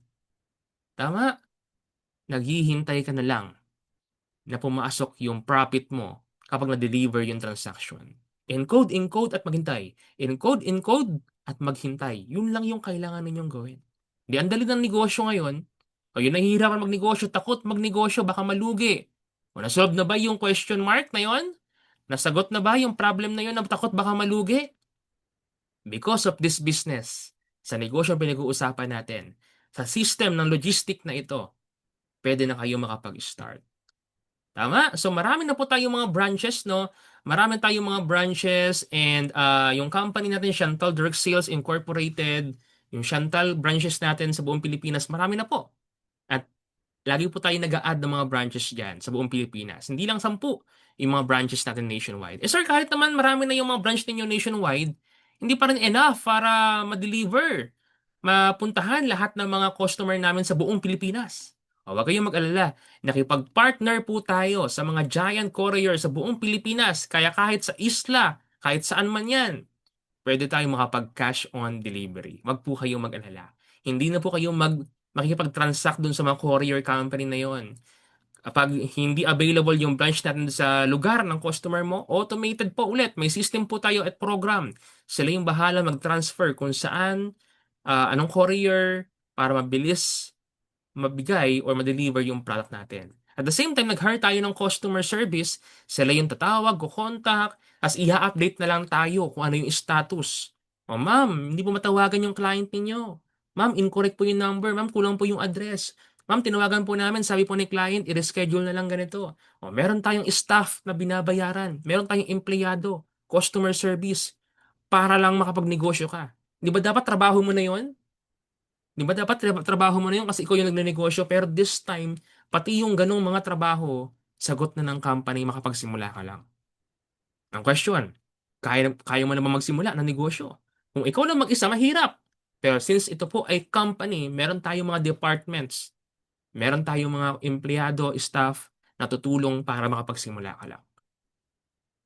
Tama? Naghihintay ka na lang na pumasok yung profit mo kapag na-deliver yung transaction. Encode, encode at maghintay. Encode, encode at maghintay. Yun lang yung kailangan ninyong gawin. Di ang dali ng negosyo ngayon. O yun, nahihirapan magnegosyo, takot magnegosyo, baka malugi. O nasolve na ba yung question mark na yon? Nasagot na ba yung problem na yon na takot baka malugi? Because of this business, sa negosyo pinag-uusapan natin, sa system ng logistic na ito, pwede na kayo makapag-start. Tama? So marami na po tayong mga branches, no? Marami tayong mga branches and yung company natin, Chantal Direct Sales Incorporated, yung Chantal branches natin sa buong Pilipinas, marami na po. At lagi po tayo nag-a-add ng mga branches dyan sa buong Pilipinas. Hindi lang 10 yung mga branches natin nationwide. Eh sir, kahit naman marami na yung mga branch ninyo nationwide, hindi pa rin enough para ma-deliver, mapuntahan lahat ng mga customer namin sa buong Pilipinas. O, huwag kayong mag-alala. Nakipag-partner po tayo sa mga giant courier sa buong Pilipinas. Kaya kahit sa isla, kahit saan man yan, pwede tayong makapag-cash on delivery. Wag po kayong mag-alala. Hindi na po kayo makikipag-transact dun sa mga courier company na yon. Kapag hindi available yung branch natin sa lugar ng customer mo, automated po ulit. May system po tayo at program. Sila yung bahala mag-transfer kung saan, anong courier, para mabilis mabigay or ma-deliver yung product natin. At the same time, nag-hire tayo ng customer service, sila yung tatawag, contact, as i-update na lang tayo kung ano yung status. O ma'am, hindi po matawagan yung client ninyo. Ma'am, incorrect po yung number. Ma'am, kulang po yung address. Ma'am, tinawagan po namin, sabi po ni client, i-reschedule na lang ganito. O, meron tayong staff na binabayaran. Meron tayong empleyado, customer service, para lang makapagnegosyo ka. Di ba dapat trabaho mo na yon? Di ba dapat trabaho mo na yun kasi ikaw yung nagnenegosyo, pero this time, pati yung ganong mga trabaho, sagot na ng company makapagsimula ka lang. Ang question, kaya mo naman magsimula ng negosyo? Kung ikaw lang mag-isa, mahirap. Pero since ito po ay company, meron tayong mga departments, meron tayong mga empleyado, staff na tutulong para makapagsimula ka lang.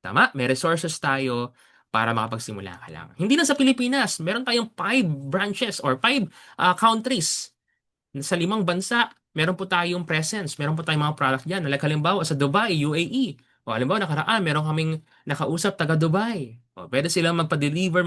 Tama? May resources tayo para makapagsimula ka lang. Hindi na sa Pilipinas, meron tayong 5 branches or 5 countries sa 5 bansa, meron po tayong presence, meron po tayong mga product dyan. Like halimbawa sa Dubai, UAE. O halimbawa nakaraan, meron kaming nakausap taga Dubai. O, pwede silang magpa-deliver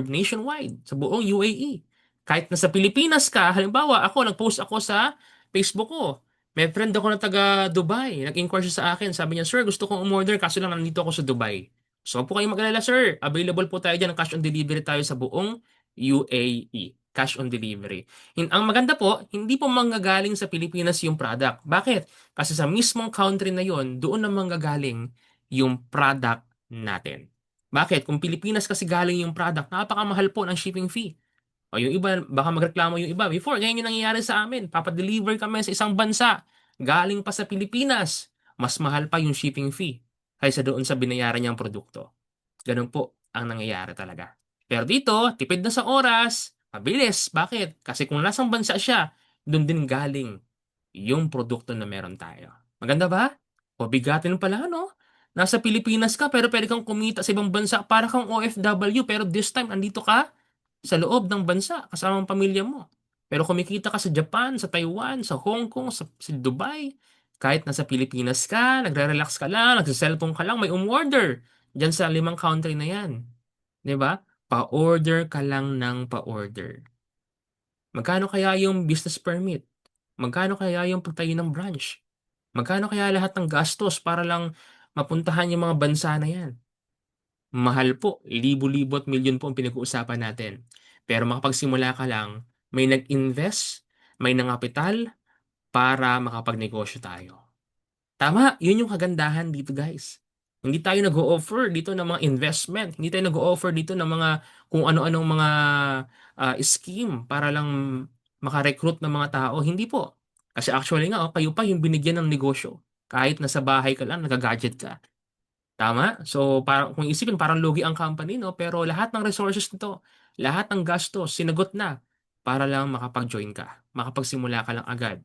nationwide sa buong UAE. Kahit nasa Pilipinas ka, halimbawa ako, nag-post ako sa Facebook ko. May friend ako na taga Dubai. Nag-inquire siya sa akin. Sabi niya, sir, gusto kong umorder kaso lang nandito ako sa Dubai. So, huwag po kayong mag-alala, sir. Available po tayo dyan. Cash on delivery tayo sa buong UAE. Cash on delivery. Ang maganda po, hindi po manggagaling sa Pilipinas yung product. Bakit? Kasi sa mismong country na yon, doon na manggagaling yung product natin. Bakit? Kung Pilipinas kasi galing yung product, napakamahal po ng shipping fee. O yung iba, baka magreklamo yung iba. Before, ganyan yung nangyayari sa amin. Papadeliver kami sa isang bansa. Galing pa sa Pilipinas. Mas mahal pa yung shipping fee kaysa doon sa binayaran niyang produkto. Ganun po ang nangyayari talaga. Pero dito, tipid na sa oras, mabilis. Bakit? Kasi kung nasang bansa siya, doon din galing yung produkto na meron tayo. Maganda ba? O bigatin pala, no? Nasa Pilipinas ka pero pwede kang kumita sa ibang bansa para kang OFW pero this time andito ka sa loob ng bansa kasama ang pamilya mo. Pero kumikita ka sa Japan, sa Taiwan, sa Hong Kong, sa Dubai, kahit nasa Pilipinas ka, nagre-relax ka lang, nagsa-cellphone ka lang, may umorder dyan sa 5 country na yan. 'Di ba? Pa-order ka lang ng pa-order. Magkano kaya yung business permit? Magkano kaya yung pagtayo ng branch? Magkano kaya lahat ng gastos para lang mapuntahan yung mga bansa na yan? Mahal po, libo-libo at milyon po ang pinag-uusapan natin. Pero makapagsimula ka lang, may nag-invest, may nangapital para makapagnegosyo tayo. Tama, yun yung kagandahan dito guys. Hindi tayo nag-o-offer dito ng mga investment. Hindi tayo nag-o-offer dito ng mga kung ano-anong mga scheme para lang makarecruit ng mga tao. Hindi po. Kasi actually nga, kayo pa yung binigyan ng negosyo. Kahit nasa bahay ka lang, nag-gadget ka. Tama? So, parang, kung isipin, parang lugi ang company, no? Pero lahat ng resources nito, lahat ng gastos, sinagot na para lang makapag-join ka. Makapagsimula ka lang agad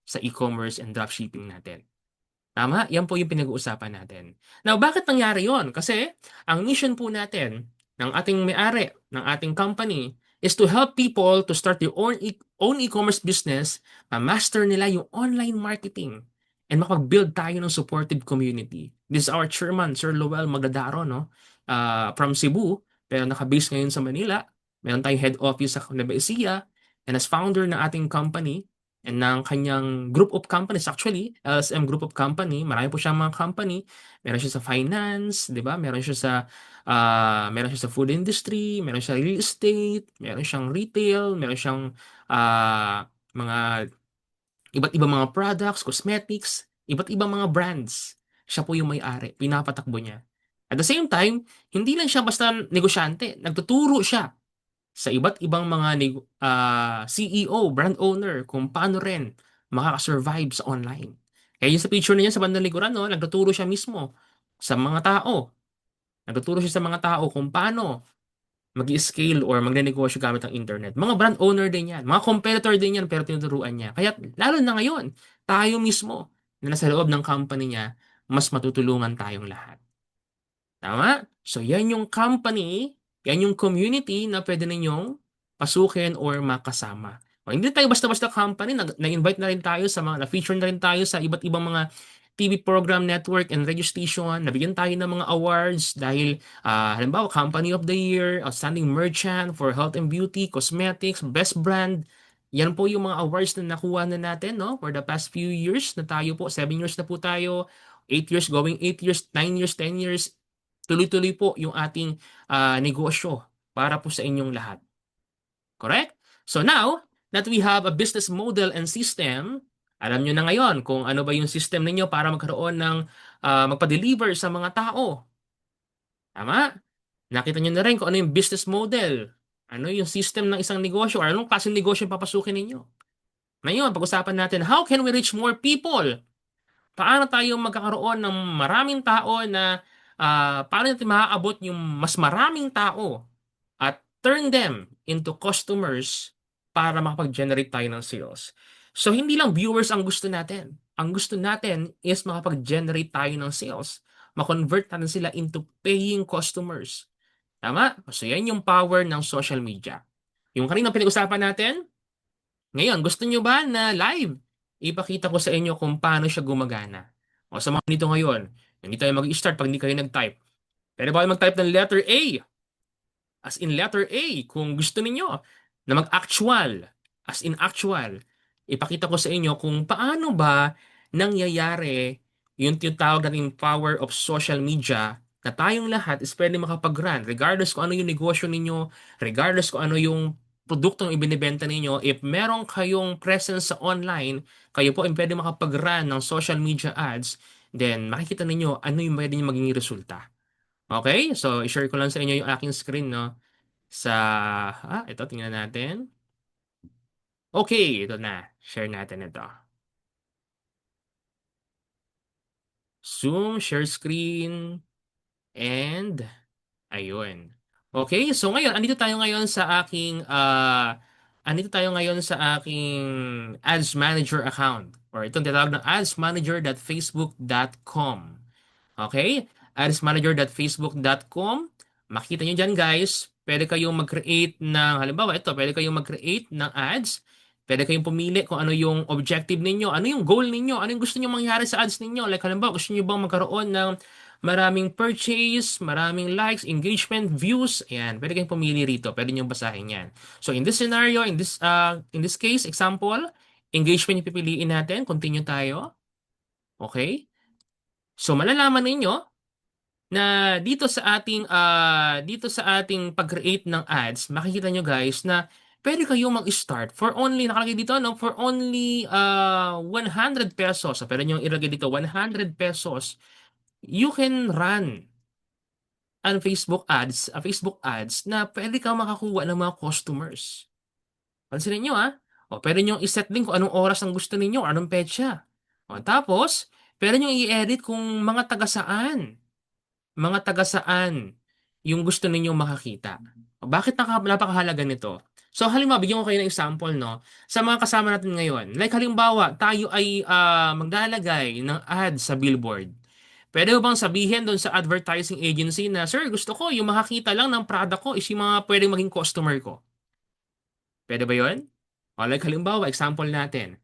sa e-commerce and dropshipping natin. Tama? Yan po yung pinag-uusapan natin. Now, bakit nangyari yon? Kasi ang mission po natin ng ating may-ari, ng ating company, is to help people to start their own e-commerce business, ma-master nila yung online marketing, and makapag-build tayo ng supportive community. This is our chairman, Sir Lowell Magdadaro, no? From Cebu, pero nakabase ngayon sa Manila. Meron tayong head office sa Nueva Ecija, and as founder ng ating company, and ng kanyang group of companies actually, LSM group of company, marami po siyang mga company. Meron siya sa finance, 'di ba? Meron siya sa food industry, meron siya real estate, meron siyang retail, meron siyang mga iba't ibang mga products, cosmetics, iba't ibang mga brands. Siya po yung may-ari, pinapatakbo niya. At the same time, hindi lang siya basta negosyante, nagtuturo siya sa iba't ibang mga CEO, brand owner, kung paano rin makakasurvive sa online. Kaya yung sa picture niya sa bandang likuran, no, nagtuturo siya mismo sa mga tao. Nagtuturo siya sa mga tao kung paano mag-scale or magne-negosyo gamit ang internet. Mga brand owner din yan. Mga competitor din yan pero tinuturuan niya. Kaya lalo na ngayon, tayo mismo na nasa loob ng company niya, mas matutulungan tayong lahat. Tama? So, yan yung company, yan yung community na pwede ninyong pasukin or makasama. O, hindi tayo basta-basta company, na-invite na rin tayo sa mga, na-feature na rin tayo sa iba't ibang mga TV program network and radio station. Nabigyan tayo ng mga awards dahil halimbawa Company of the Year, Outstanding Merchant for Health and Beauty, Cosmetics, Best Brand. Yan po yung mga awards na nakuha na natin, no, for the past few years na tayo po. 7 years na po tayo, 8 years, going 8 years, 9 years, 10 years. Tuloy-tuloy po yung ating negosyo para po sa inyong lahat. Correct? So now that we have a business model and system, alam nyo na ngayon kung ano ba yung system ninyo para magkaroon ng magpa-deliver sa mga tao. Tama? Nakita nyo na rin kung ano yung business model. Ano yung system ng isang negosyo or anong klaseng negosyo yung papasukin ninyo. Ngayon, pag-usapan natin, how can we reach more people? Paano tayo magkakaroon ng maraming tao na paano natin maaabot yung mas maraming tao at turn them into customers para makapag-generate tayo ng sales. So, hindi lang viewers ang gusto natin. Ang gusto natin is makapag-generate tayo ng sales. Ma-convert natin sila into paying customers. Tama? So, yan yung power ng social media. Yung kanina pinag-usapan natin, ngayon, gusto nyo ba na live? Ipakita ko sa inyo kung paano siya gumagana. O sa mga nito ngayon, hindi tayo mag-start pag hindi kayo nag-type. Pero ba kayo mag-type ng letter A? As in letter A, kung gusto ninyo na mag-actual, as in actual, ipakita ko sa inyo kung paano ba nangyayari yung tinatawag natin power of social media na tayong lahat is pwede makapag-run regardless kung ano yung negosyo ninyo, regardless kung ano yung produktong ibinibenta ninyo, if meron kayong presence sa online, kayo po ay pwede makapag-run ng social media ads, then makikita ninyo ano yung pwede nyo maging resulta. Okay? So, i-share ko lang sa inyo yung aking screen, no? Sa, ito, tingnan natin. Okay, ito na. Share natin ito. Zoom, share screen, and ayun. Okay, so ngayon, andito tayo ngayon sa aking Ads Manager account or itong tinatawag ng adsmanager.facebook.com. Okay? adsmanager.facebook.com. Makita nyo dyan guys, pwede kayong mag-create ng, halimbawa ito, pwede kayong mag-create ng ads. Pwede kayong pumili kung ano yung objective ninyo, ano yung goal ninyo, ano yung gusto nyo mangyari sa ads ninyo. Like halimbawa, gusto nyo bang magkaroon ng maraming purchase, maraming likes, engagement, views. Ayan, pwede kayong pumili rito. Pwede nyo basahin yan. So in this scenario, in this case, example, engagement yung pipiliin natin. Continue tayo. Okay? So malalaman ninyo na dito sa ating pag-create ng ads, makikita nyo guys na pwede kayong mag-start for only, nakalagay dito, no, for only 100 pesos. So, pwede nyo ilagay dito 100 pesos. You can run ang Facebook ads na pwede kang makakuha ng mga customers. Pansinin nyo O, pwede nyo iset din kung anong oras ang gusto ninyo, anong petsa. O, tapos, pwede nyo i-edit kung mga taga saan yung gusto ninyong makakita. Bakit napakahalaga nito? So halimbawa, bigyan ko kayo ng example, no? Sa mga kasama natin ngayon, like halimbawa, tayo ay maglalagay ng ad sa billboard. Pwede mo bang sabihin doon sa advertising agency na, Sir, gusto ko yung makakita lang ng product ko is yung mga pwedeng maging customer ko. Pwede ba yun? O like halimbawa, example natin,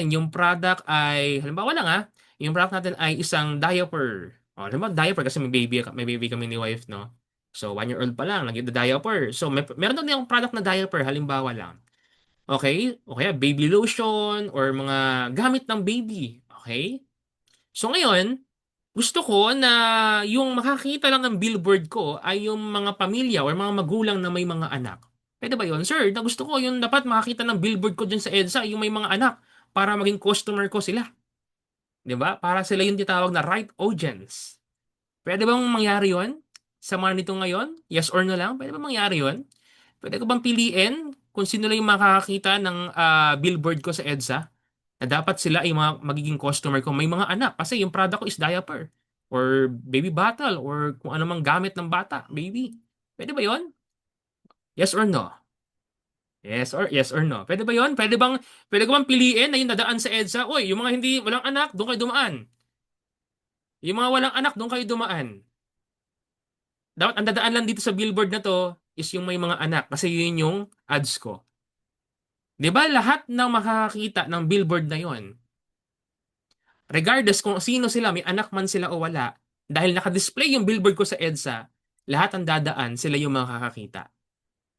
yung product ay, halimbawa lang yung product natin ay isang diaper. O, halimbawa diaper kasi may baby kami ni wife, no? So, 1 year old pa lang, nag-diaper. So, meron doon yung product na diaper, halimbawa lang. Okay? O kaya baby lotion or mga gamit ng baby. Okay? So, ngayon, gusto ko na yung makakita lang ng billboard ko ay yung mga pamilya or mga magulang na may mga anak. Pwede ba yun? Sir, na gusto ko yung dapat makakita ng billboard ko dyan sa EDSA, yung may mga anak para maging customer ko sila. 'Di ba? Para sila yung titawag na right audience. Pwede bang mangyari yon sa mga nito ngayon? Yes or no lang? Pwede bang mangyari yon? Pwede ko bang piliin kung sino lang yung makakakita ng billboard ko sa EDSA? Na dapat sila ay mga magiging customer ko. May mga anak kasi yung product ko is diaper or baby bottle or kung ano mang gamit ng bata, baby. Pwede ba yon? Yes or no? Yes or no? Pwede ba yon? Pwede ko bang piliin na yung dadaan sa EDSA? Oy, yung mga hindi walang anak, doon kayo dumaan. Yung mga walang anak, doon kayo dumaan. Dapat ang dadaan lang dito sa billboard na to is yung may mga anak kasi yun yung ads ko. 'Di ba lahat ng makakakita ng billboard na 'yon, regardless kung sino sila, may anak man sila o wala, dahil naka-display yung billboard ko sa EDSA, lahat ng dadaan, sila yung makakakita.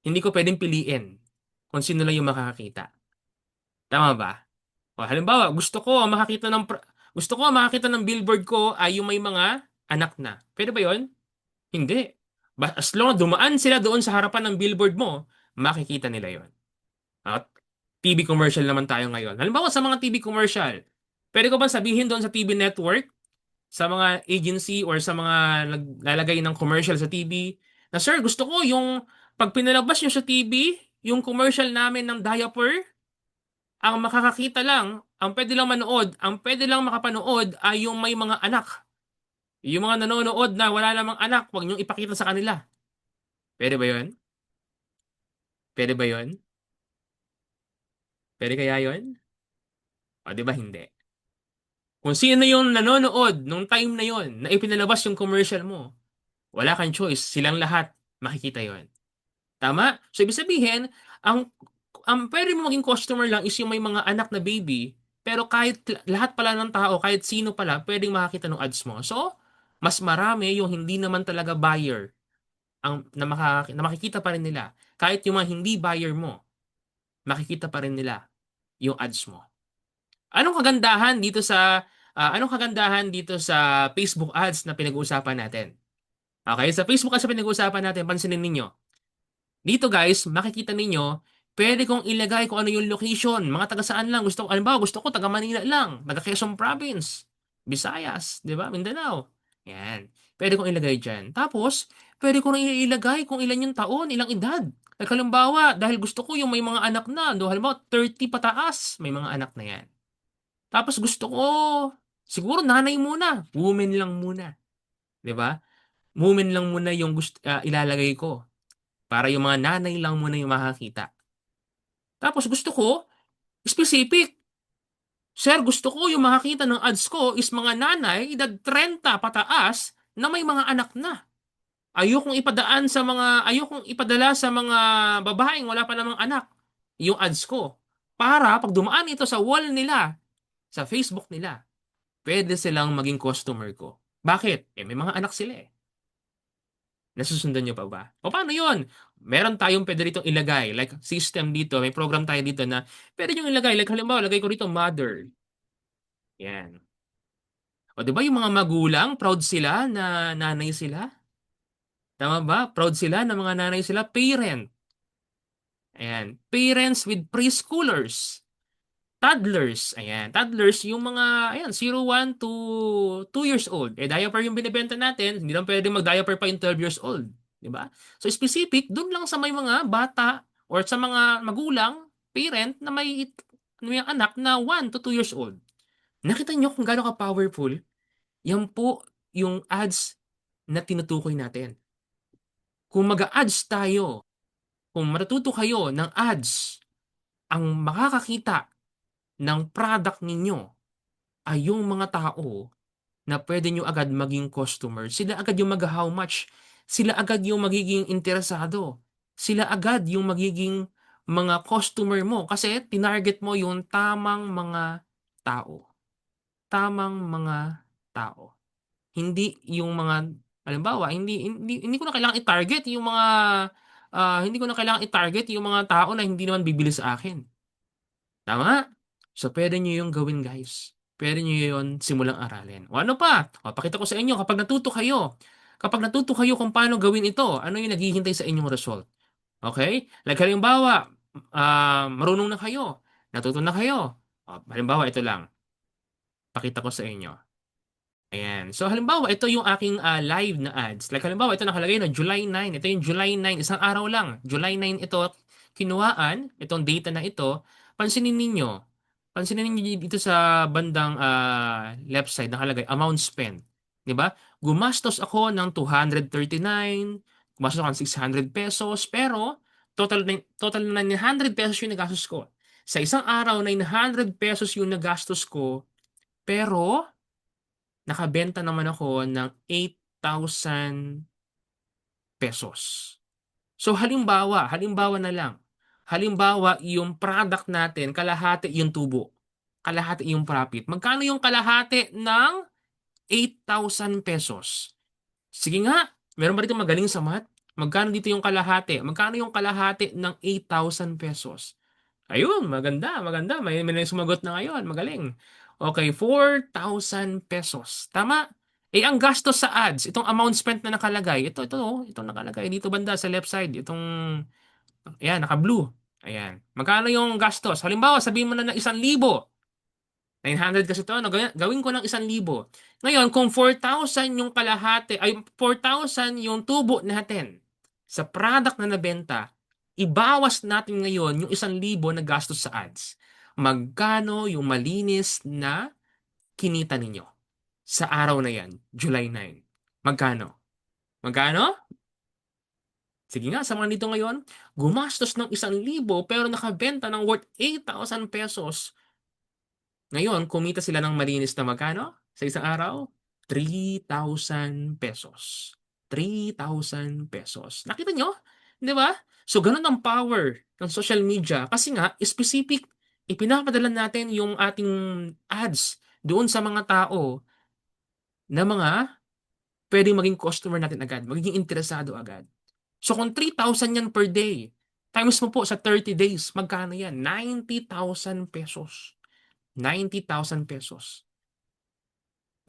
Hindi ko pwedeng piliin kung sino lang yung makakakita. Tama ba? O, halimbawa, gusto ko makakita ng billboard ko ay yung may mga anak na. Pwede ba 'yon? Hindi. As long as dumaan sila doon sa harapan ng billboard mo, makikita nila 'yon. At TV commercial naman tayo ngayon. Halimbawa sa mga TV commercial, pwede ko bang sabihin doon sa TV network, sa mga agency or sa mga naglalagay ng commercial sa TV, na sir, gusto ko yung pag pinalabas nyo sa TV, yung commercial namin ng diaper, ang makakakita lang, ang pwede lang makapanood ay yung may mga anak. Yung mga nanonood na wala namang anak, huwag niyong ipakita sa kanila. Pwede ba yun? Pwede ba yun? Pwede kaya yun? O, di ba hindi? Kung sino yung nanonood nung time na yon na ipinalabas yung commercial mo, wala kang choice. Silang lahat makikita yon. Tama? So, ibig sabihin, ang pwede mo maging customer lang is yung may mga anak na baby, pero kahit lahat pala ng tao, kahit sino pala, pwedeng makakita ng ads mo. So, mas marami yung hindi naman talaga buyer na makikita pa rin nila. Kahit yung mga hindi buyer mo, makikita pa rin nila yung ads mo. Anong kagandahan dito sa Facebook ads na pinag-uusapan natin? Okay, sa Facebook ads na pinag-uusapan natin, pansinin ninyo. Dito guys, makikita ninyo, pwede kong ilagay kung ano yung location, mga taga saan lang. Gusto ko taga Manila lang, taga Quezon Province, Visayas, di ba? Mindanao. Yan. Pwede kong ilagay dyan. Tapos, pwede ko rin ilagay kung ilan yung taon, ilang edad. Like halimbawa, dahil gusto ko yung may mga anak na, do halimbawa 30 pataas, may mga anak na yan. Tapos gusto ko, siguro nanay muna, women lang muna, 'di ba? Women lang muna yung ilalagay ko para yung mga nanay lang muna yung makakita. Tapos gusto ko specific. Sir, gusto ko yung makakita ng ads ko is mga nanay edad 30 pataas na may mga anak na. Ayokong ipadala sa mga babaeng wala pa namang anak yung ads ko. Para pag dumaan ito sa wall nila, sa Facebook nila, pwede silang maging customer ko. Bakit? May mga anak sila eh. Nasusundan nyo pa ba? O paano yon? Meron tayong pwede rito ilagay. Like system dito, may program tayo dito na pwede nyo ilagay. Like halimbawa, lagay ko rito mother. Yan. O di ba yung mga magulang, proud sila na nanay sila? Tama ba? Proud sila na mga nanay sila. Parent. Ayan. Parents with preschoolers. Toddlers, ayan. Toddlers, yung mga, ayan, 01 to 2 years old. Diaper yung binibenta natin, hindi lang pwede mag-diaper pa yung 12 years old. Di ba? So, specific, dun lang sa may mga bata or sa mga magulang, parent, na may anak na 1 to 2 years old. Nakita nyo kung gaano ka-powerful? Yan po yung ads na tinutukoy natin. Kung mag-ads tayo, kung matututo kayo ng ads, ang makakakita ng product ninyo ay yung mga tao na pwede nyo agad maging customer. Sila agad yung mag-how much. Sila agad yung magiging interesado. Sila agad yung magiging mga customer mo kasi tinarget mo yung tamang mga tao. Tamang mga tao. Hindi yung mga, halimbawa, hindi ko na kailangan i-target yung mga, hindi ko na kailangan i-target yung mga tao na hindi naman bibili sa akin. Tama? So, pwede nyo yung gawin, guys. Pwede nyo yun simulang aralin. O ano pa? O, pakita ko sa inyo, kapag natuto kayo kung paano gawin ito, ano yung naghihintay sa inyong result. Okay? Like halimbawa, marunong na kayo, natuto na kayo. O, halimbawa, ito lang. Pakita ko sa inyo. Ayan. So, halimbawa, ito yung aking live na ads. Like, halimbawa, ito nakalagay na July 9. Ito yung July 9. Isang araw lang. July 9 ito, kinuhaan, itong data na ito. Pansinin ninyo. Pansinin ninyo dito sa bandang left side, nakalagay, amount spent. 'Di ba? Gumastos ako ng 239, gumastos ako ng 600 pesos, pero total na 900 pesos yung nagastos ko. Sa isang araw, 900 pesos yung nagastos ko, pero nakabenta naman ako ng 8,000 pesos. So halimbawa na lang, Halimbawa, yung product natin, kalahati yung tubo. Kalahati yung profit. Magkano yung kalahati ng 8,000 pesos? Sige nga, meron ba dito magaling sa math? Magkano dito yung kalahati? Magkano yung kalahati ng 8,000 pesos? Ayun, maganda, maganda. May sumagot na ngayon. Magaling. Okay, 4,000 pesos. Tama? Ang gastos sa ads, itong amount spent na nakalagay, ito nakalagay dito banda sa left side, ayan, naka-blue. Ayan. Magkano yung gastos? Halimbawa, sabihin mo na ng 1,000. 900 kasi ito, no? Gawin ko ng 1,000. Ngayon, kung 4,000 yung kalahati, ay 4,000 yung tubo natin sa product na nabenta, ibawas natin ngayon yung 1,000 na gastos sa ads. Magkano yung malinis na kinita ninyo sa araw na yan, July 9? Magkano? Magkano? Sige nga, sa mga dito ngayon, gumastos ng 1,000 pero nakabenta ng worth 8,000 pesos. Ngayon, kumita sila ng malinis na magkano sa isang araw? 3,000 pesos. 3,000 pesos. Nakita nyo? Di ba? So, ganun ang power ng social media. Kasi nga, specific, ipinapadala natin yung ating ads doon sa mga tao na mga pwedeng maging customer natin agad, magiging interesado agad. So, kung 3,000 yan per day, times mo po sa 30 days, magkano yan? 90,000 pesos. 90,000 pesos.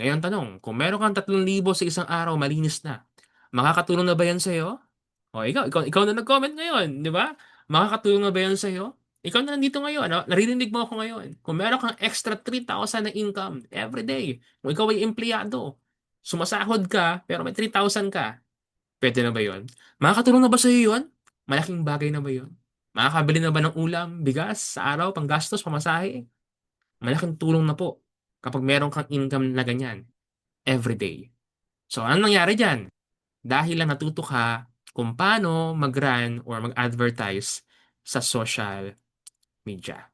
Ngayon tanong, kung meron kang 3,000 sa isang araw, malinis na, makakatulong na ba yan sa'yo? O ikaw na nag-comment ngayon, di ba? Makakatulong na ba yan sa'yo? Ikaw na nandito ngayon, no? Naririnig mo ako ngayon. Kung meron kang extra 3,000 na income every day, kung ikaw ay empleyado, sumasahod ka, pero may 3,000 ka, pwede na ba yun? Makakatulong na ba sa'yo yun? Malaking bagay na ba yun? Makakabili na ba ng ulam, bigas, sa araw, panggastos, pamasahe? Malaking tulong na po kapag meron kang income na ganyan everyday. So, anong nangyari dyan? Dahil lang natuto ka kung paano mag-run or mag-advertise sa social media.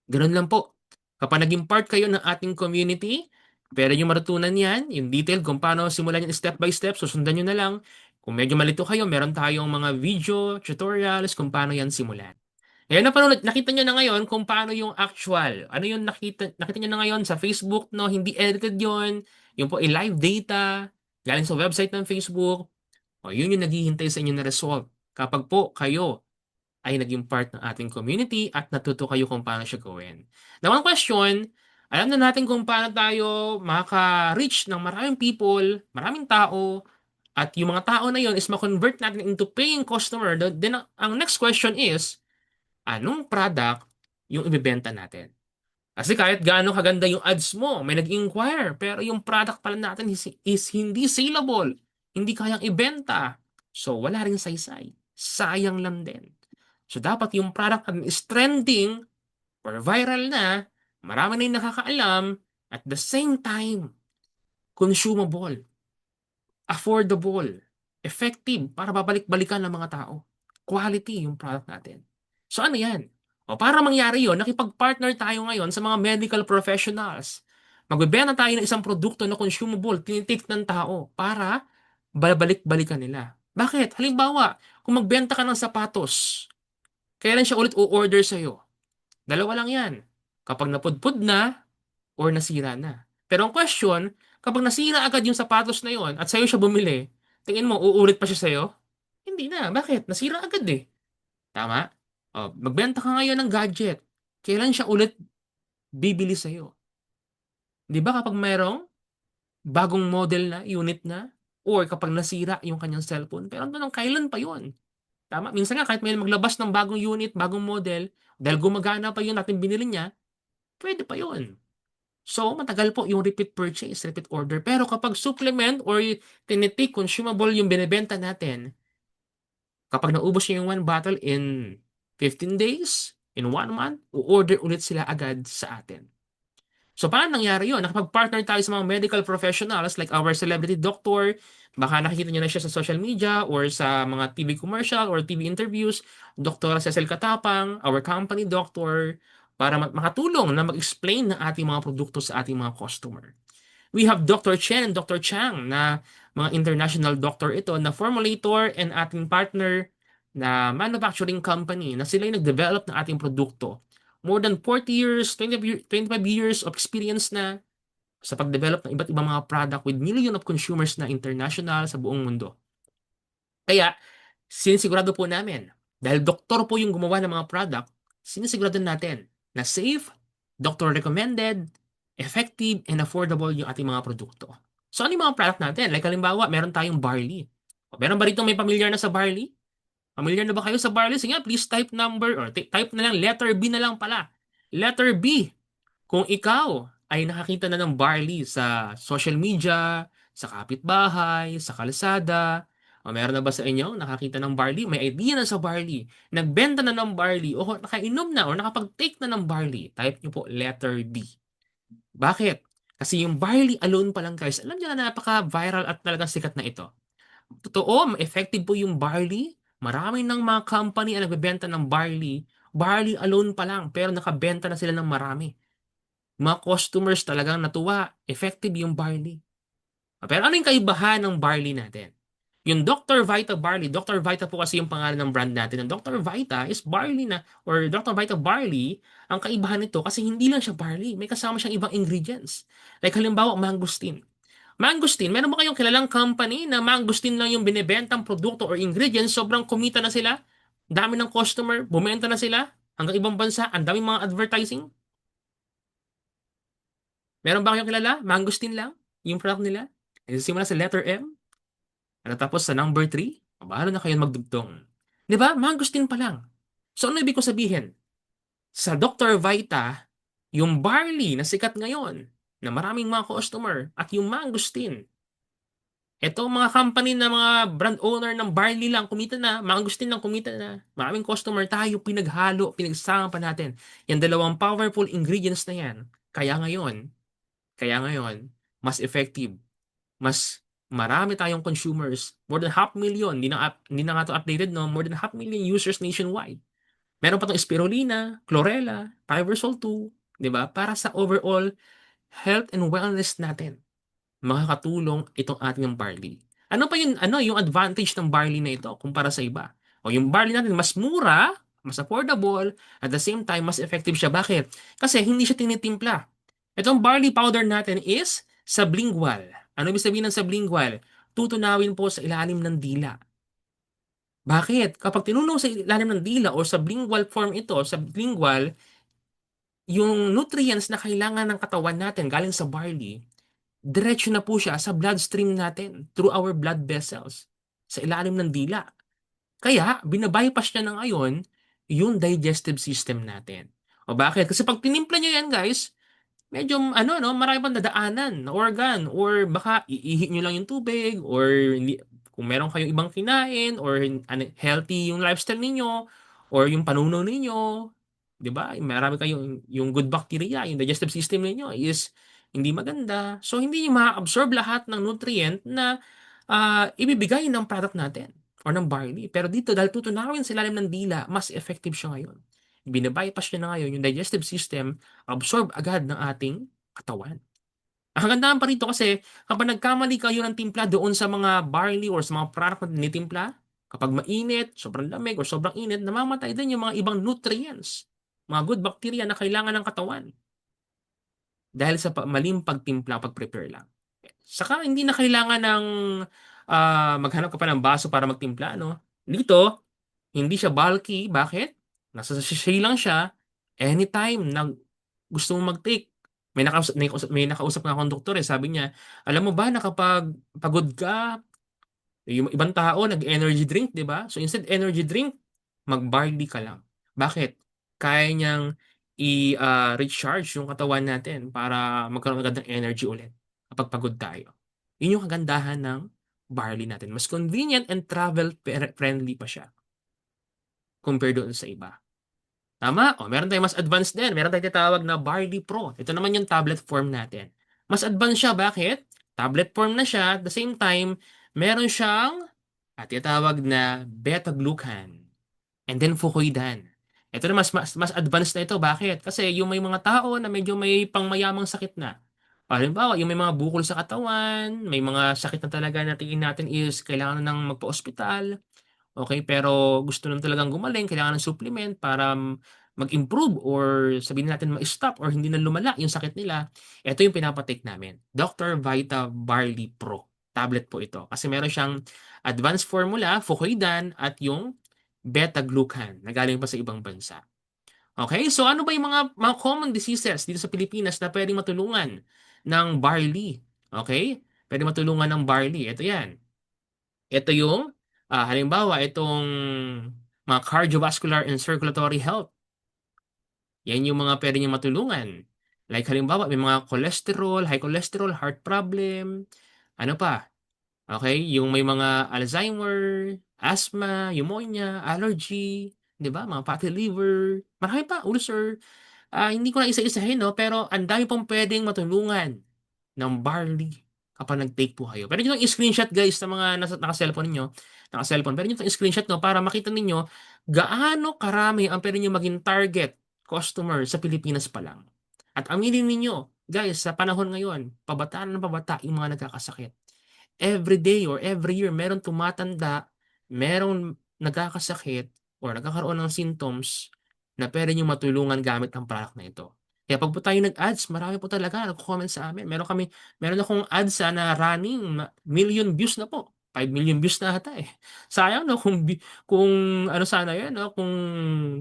Ganun lang po. Kapag naging part kayo ng ating community, pwede nyo matutunan yan, yung detail kung paano simulan yan step by step, susundan nyo na lang. Kung medyo malito kayo, meron tayong mga video, tutorials kung paano yan simulan. Ngayon nakita nyo na ngayon kung paano yung actual. Ano yung nakita nyo na ngayon sa Facebook, no? Hindi edited yon. Yung po live data, galing sa website ng Facebook. O yun yung naghihintay sa inyo na result. Kapag po kayo ay naging part ng ating community at natuto kayo kung paano siya gawin. Now, one question, alam na natin kung paano tayo makaka-reach ng maraming people, maraming tao, at yung mga tao na yun is ma-convert natin into paying customer. Then, ang next question is, anong product yung ibebenta natin? Kasi kahit gaano kaganda yung ads mo, may nag-inquire, pero yung product pala natin is hindi saleable, hindi kayang ibenta. So, wala rin saysay. Sayang lang din. So, dapat yung product natin is trending or viral na, marami na yung nakakaalam, at the same time, consumable, affordable, effective para babalik-balikan ng mga tao. Quality yung product natin. So ano yan? O para mangyari yon, nakipag-partner tayo ngayon sa mga medical professionals. Magbebenta tayo ng isang produkto na consumable, tinitik ng tao para babalik-balikan nila. Bakit? Halimbawa, kung magbenta ka ng sapatos, kailan siya ulit o-order sa'yo? Dalawa lang yan. Kapag napudpud na or nasira na. Pero ang question, kapag nasira agad yung sapatos na yon at sa'yo siya bumili, tingin mo, uulit pa siya sa'yo? Hindi na. Bakit? Nasira agad eh. Tama? O, magbenta ka ngayon ng gadget. Kailan siya ulit bibili sa'yo? Di ba kapag mayroong bagong model na, unit na, or kapag nasira yung kanyang cellphone, pero ano kailan pa yon? Tama? Minsan nga, kahit may maglabas ng bagong unit, bagong model, dahil gumagana pa yun natin binili niya, pwede pa yun. So, matagal po yung repeat purchase, repeat order. Pero kapag supplement or tinitik, consumable yung binibenta natin, kapag naubos niyo yung one bottle in 15 days, in 1 month, u-order ulit sila agad sa atin. So, paano nangyari yun? Nakapag-partner tayo sa mga medical professionals like our celebrity doctor, baka nakikita niyo na siya sa social media or sa mga TV commercial or TV interviews, Dr. Cecil Katapang, our company doctor, para makatulong na mag-explain ng ating mga produkto sa ating mga customer. We have Dr. Chen and Dr. Chang na mga international doctor ito na formulator and ating partner na manufacturing company na sila yung nag-develop ng ating produkto. More than 40 years, 25 years of experience na sa pag-develop ng iba't ibang mga product with million of consumers na international sa buong mundo. Kaya, sinisigurado po namin, dahil doktor po yung gumawa ng mga product, sinisigurado natin na safe, doctor recommended, effective, and affordable yung ating mga produkto. So, ano yung mga product natin? Like, halimbawa, meron tayong barley. O, meron ba rito may familiar na sa barley? Familiar na ba kayo sa barley? Sige nga, please type number or type na lang, letter B na lang pala. Letter B. Kung ikaw ay nakakita na ng barley sa social media, sa kapitbahay, sa kalsada, o meron na ba sa inyo nakakita ng barley? May idea na sa barley, nagbenta na ng barley, o nakainom na o nakapag-take na ng barley, type nyo po letter B. Bakit? Kasi yung barley alone pa lang guys, alam niyo na napaka-viral at talagang sikat na ito. Totoo, effective po yung barley. Marami ng mga company ang nagbebenta ng barley. Barley alone pa lang, pero nakabenta na sila ng marami. Mga customers talagang natuwa. Effective yung barley. Pero ano yung kaibahan ng barley natin? Yung Dr. Vita Barley, Dr. Vita po kasi yung pangalan ng brand natin. Ang Dr. Vita is barley na, or Dr. Vita Barley, ang kaibahan nito kasi hindi lang siya barley, may kasama siyang ibang ingredients. Like halimbawa, mangosteen. Mangosteen, meron ba kayong kilalang company na mangosteen lang yung binibentang produkto or ingredients, sobrang kumita na sila, dami ng customer, bumenta na sila, hanggang ibang bansa, ang daming mga advertising? Meron ba kayong kilala? Mangosteen lang? Yung product nila? Nagsisimula sa letter M? At tapos sa number 3? Bahala na kayo magdugtong. Di ba? Mangosteen pa lang. So ano ibig ko sabihin? Sa Dr. Vita, yung barley na sikat ngayon, na maraming mga customer, at yung mangosteen, ito mga company na mga brand owner ng barley lang kumita na, mangosteen lang kumita na, maraming customer tayo, pinaghalo, pinagsama pa natin. Yung dalawang powerful ingredients na yan. Kaya ngayon, mas effective, mas marami tayong consumers, more than 500,000, hindi na nga to updated, no? More than 500,000 users nationwide. Meron pa tong spirulina, chlorella, Fibersol 2, di ba? Para sa overall health and wellness natin, makakatulong itong ating barley. Ano pa yung advantage ng barley na ito kumpara sa iba? O yung barley natin mas mura, mas affordable, at the same time mas effective siya. Bakit? Kasi hindi siya tinitimpla. Itong barley powder natin is sublingual. Ano ibig sabihin ng sublingual? Tutunawin po sa ilalim ng dila. Bakit? Kapag tinunaw sa ilalim ng dila o sublingual form ito, sublingual, yung nutrients na kailangan ng katawan natin galing sa barley, diretso na po siya sa bloodstream natin through our blood vessels sa ilalim ng dila. Kaya, binabypass niya na ngayon yung digestive system natin. O bakit? Kasi pag tinimpla niyo yan, guys, medyo no, marami pang dadaanan na organ or baka iihi nyo lang yung tubig or kung meron kayong ibang kinain or healthy yung lifestyle ninyo or yung panuno ninyo, 'di ba? Marami kayong yung good bacteria, yung digestive system ninyo is hindi maganda. So hindi niyo ma-absorb lahat ng nutrient na ibibigay ng product natin or ng barley. Pero dito dahil tutunawin sa ilalim ng dila, mas effective siya ngayon. Binabypass niya na ngayon yung digestive system, absorb agad ng ating katawan. Ang kagandahan pa rito kasi kapag nagkamali kayo ng timpla doon sa mga barley or sa mga product na tinitimpla, kapag mainit, sobrang lamig, or sobrang init, namamatay din yung mga ibang nutrients, mga good bacteria na kailangan ng katawan dahil sa maling pagtimpla, pag-prepare lang. Saka hindi na kailangan ng maghanap ka pa ng baso para magtimpla, no? Dito, hindi siya bulky. Bakit? Nasa sachet lang siya. Anytime na gusto mong mag-take. May nakausap nga akong doktor eh. Sabi niya, alam mo ba na kapag pagod ka, yung ibang tao nag-energy drink, di ba? So instead energy drink, mag-barley ka lang. Bakit? Kaya niyang i-recharge yung katawan natin para magkaroon agad ng energy ulit kapag pagod tayo. Yun yung kagandahan ng barley natin. Mas convenient and travel friendly pa siya compare doon sa iba. Tama? O, meron tayong mas advanced din. Meron tayong tinatawag na Barley Pro. Ito naman yung tablet form natin. Mas advanced siya. Bakit? Tablet form na siya. At the same time, meron siyang tinatawag na beta-glucan. And then fucoidan. Ito na mas advanced na ito. Bakit? Kasi yung may mga tao na medyo may pangmayamang sakit na. Halimbawa, yung may mga bukol sa katawan, may mga sakit na talaga na tingin natin is kailangan na ng magpa-ospital, Okay, pero gusto lang talagang gumaling, kailangan ng supplement para mag-improve or sabihin natin ma-stop or hindi na lumala yung sakit nila, ito yung pinapa-take namin. Dr. Vita Barley Pro. Tablet po ito. Kasi meron siyang advanced formula, fucoidan, at yung beta-glucan na galing pa sa ibang bansa. Okay, so ano ba yung mga common diseases dito sa Pilipinas na pwedeng matulungan ng barley? Okay? Pwede matulungan ng barley. Ito yan. Ito yung, halimbawa, itong mga cardiovascular and circulatory health. Yan yung mga pwede niya matulungan. Like halimbawa, may mga cholesterol, high cholesterol, heart problem. Ano pa? Okay, yung may mga Alzheimer, asthma, pneumonia, allergy, 'di ba? Mga fatty liver, marami pa, ulcer. Hindi ko na isa-isahin, no? Pero ang dami pong pwedeng matulungan ng barley kapag nag-take po kayo. Pero yung screenshot guys sa mga naka-cellphone ninyo, naka-cellphone, pero yung screenshot no para makita ninyo gaano karami ang pwede nyo maging target customer sa Pilipinas pa lang. At aminin ninyo, guys, sa panahon ngayon, pabataan ng pabata yung mga nagkakasakit. Every day or every year, meron tumatanda, meron nagkakasakit or nagkakaroon ng symptoms na pwede nyo matulungan gamit ang product na ito. Kaya pag po tayo nag-ads, marami po talaga nagko-comment sa amin. Meron akong ads na running, million views na po. 5 million views na ata eh. Sayang no kung ano sana 'yan no, kung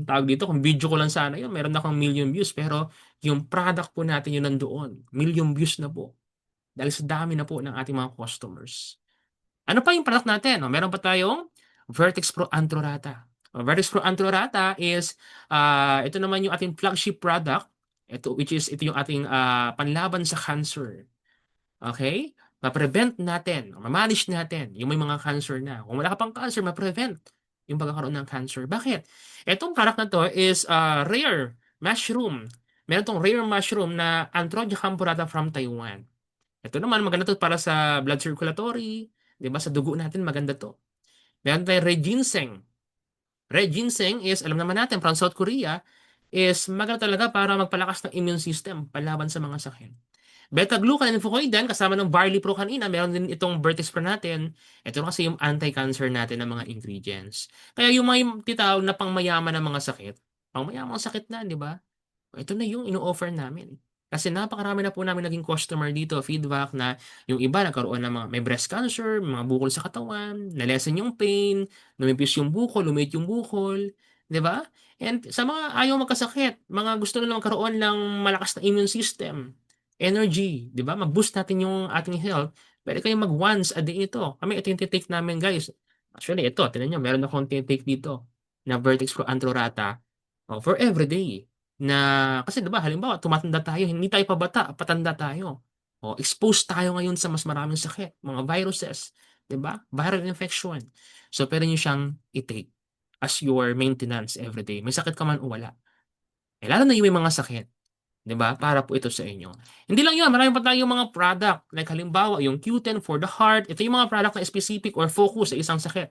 tawag dito, kung video ko lang sana 'yun, meron na akong million views pero yung product po natin yun nandoon. Million views na po. Dahil sa dami na po ng ating mga customers. Ano pa yung product natin? No, meron pa tayong Vertex Pro Antrorata. Vertex Pro Antrorata is, ito naman yung ating flagship product. Ito yung ating panlaban sa cancer. Okay? Ma-prevent natin, ma-manage natin yung may mga cancer na. Kung wala ka pang cancer, ma-prevent yung pagkakaroon ng cancer. Bakit? Itong product na to is rare mushroom. Meron tong rare mushroom na Androdia campurata from Taiwan. Ito naman, maganda to para sa blood circulatory, 'di ba? Sa dugo natin maganda to. Meron tayong red ginseng. Red ginseng is, alam naman natin, from South Korea, is maganda talaga para magpalakas ng immune system palaban sa mga sakit. Beta-glucan and fucoidan, kasama ng barley pro kanina, meron din itong Vertex Pro natin. Ito na kasi yung anti-cancer natin ng mga ingredients. Kaya yung mga titawag na pangmayaman ng mga sakit, pangmayamang sakit na, di ba? Ito na yung ino-offer namin. Kasi napakarami na po namin naging customer dito, feedback na yung iba nagkaroon ng mga may breast cancer, mga bukol sa katawan, na-lessen yung pain, lumipis yung bukol, lumit yung bukol, 'di ba? And sa mga ayaw magkasakit, mga gusto na lang magkaroon ng malakas na immune system, energy, 'di ba? Mag-boost natin yung ating health. Pwede kayong mag once a day ito. Kami ito yung take namin, guys. Actually, ito, tingnan niyo, meron akong take dito na Vertex Pro Antrorata for everyday. Na kasi 'di ba halimbawa tumatanda tayo, hindi tayo pabata, patanda tayo. O exposed tayo ngayon sa mas maraming sakit, mga viruses, 'di ba? Viral infection. So pwede niyo siyang i-take as your maintenance every day. May sakit ka man o wala. Lalo na yung may mga sakit, 'di ba? Para po ito sa inyo. Hindi lang 'yun, marami pa tayong mga product like halimbawa yung Q10 for the heart. Ito yung mga product na specific or focus sa isang sakit.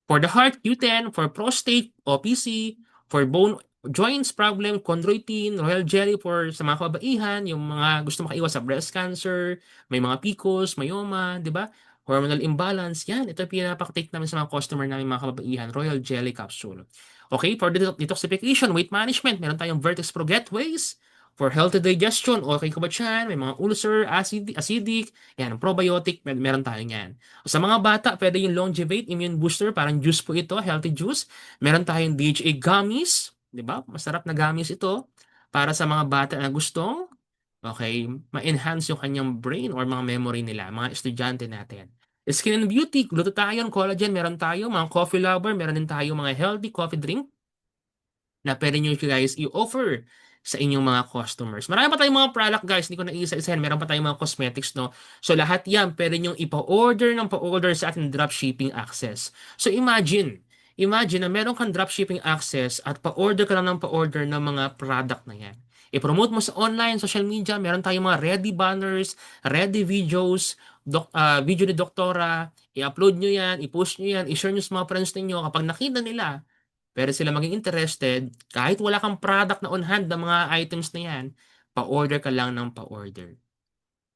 For the heart, Q10. For prostate, OPC. For bone joints problem, chondroitin, royal jelly for sa mga kababaihan, yung mga gusto makaiwas sa breast cancer, may mga PCOS, myoma, di ba? Hormonal imbalance, yan. Ito yung pinapak-take namin sa mga customer namin, mga kababaihan, royal jelly capsule. Okay, for detoxification, weight management, meron tayong Vertex Pro Getaways. For healthy digestion, okay ka ba dyan? May mga ulcer, acidic, yan, probiotic, meron tayo yan. Sa mga bata, pwede yung Longevate Immune Booster, parang juice po ito, healthy juice. Meron tayong DHA gummies, 'di ba? Masarap na gummies ito para sa mga bata na gustong ma-enhance yung kanyang brain or mga memory nila, mga estudyante natin. Skin and Beauty, glutathione, collagen, meron tayo. Mga coffee lover, meron din tayo mga healthy coffee drink na pwede nyo guys i-offer sa inyong mga customers. Marami pa tayong mga product guys, hindi ko na isa-isahin. Meron pa tayong mga cosmetics, no? So lahat yan, pwede nyo ipa-order ng pa-order sa ating dropshipping access. So imagine na meron kang dropshipping access at pa-order ka lang ng pa-order ng mga product na yan. I-promote mo sa online, social media, meron tayong mga ready banners, ready videos, video ni doktora, i-upload nyo yan, i-post nyo yan, i-share nyo sa mga friends ninyo. Kapag nakita nila, pero sila maging interested, kahit wala kang product na on hand ng mga items na yan, pa-order ka lang ng pa-order.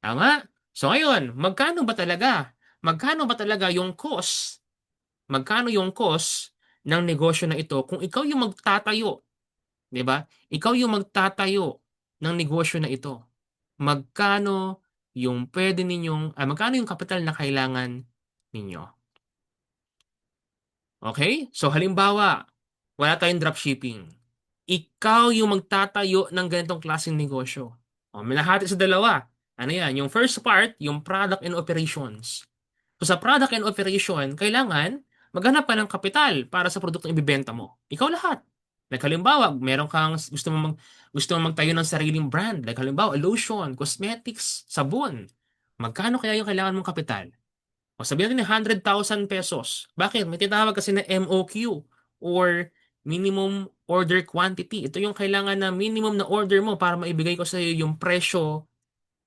Tama? So ngayon, magkano ba talaga? Magkano ba talaga yung cost Magkano yung cost ng negosyo na ito kung ikaw yung magtatayo, 'di ba? Ikaw yung magtatayo ng negosyo na ito. Magkano yung magkano yung kapital na kailangan ninyo? Okay? So halimbawa, wala tayong dropshipping. Ikaw yung magtatayo ng ganitong klaseng negosyo. O, minahati sa dalawa. Ano yan? Yung first part, yung product and operations. So sa product and operation, kailangan maghanap ka ng kapital para sa produktong ibibenta mo. Ikaw lahat. Like halimbawa, meron kang gusto mong magtayo ng sariling brand. Like halimbawa, lotion, cosmetics, sabon. Magkano kaya yung kailangan mong kapital? O sabihin natin 100,000 pesos. Bakit? May tinatawag kasi na MOQ or minimum order quantity. Ito yung kailangan na minimum na order mo para maibigay ko sa iyo yung presyo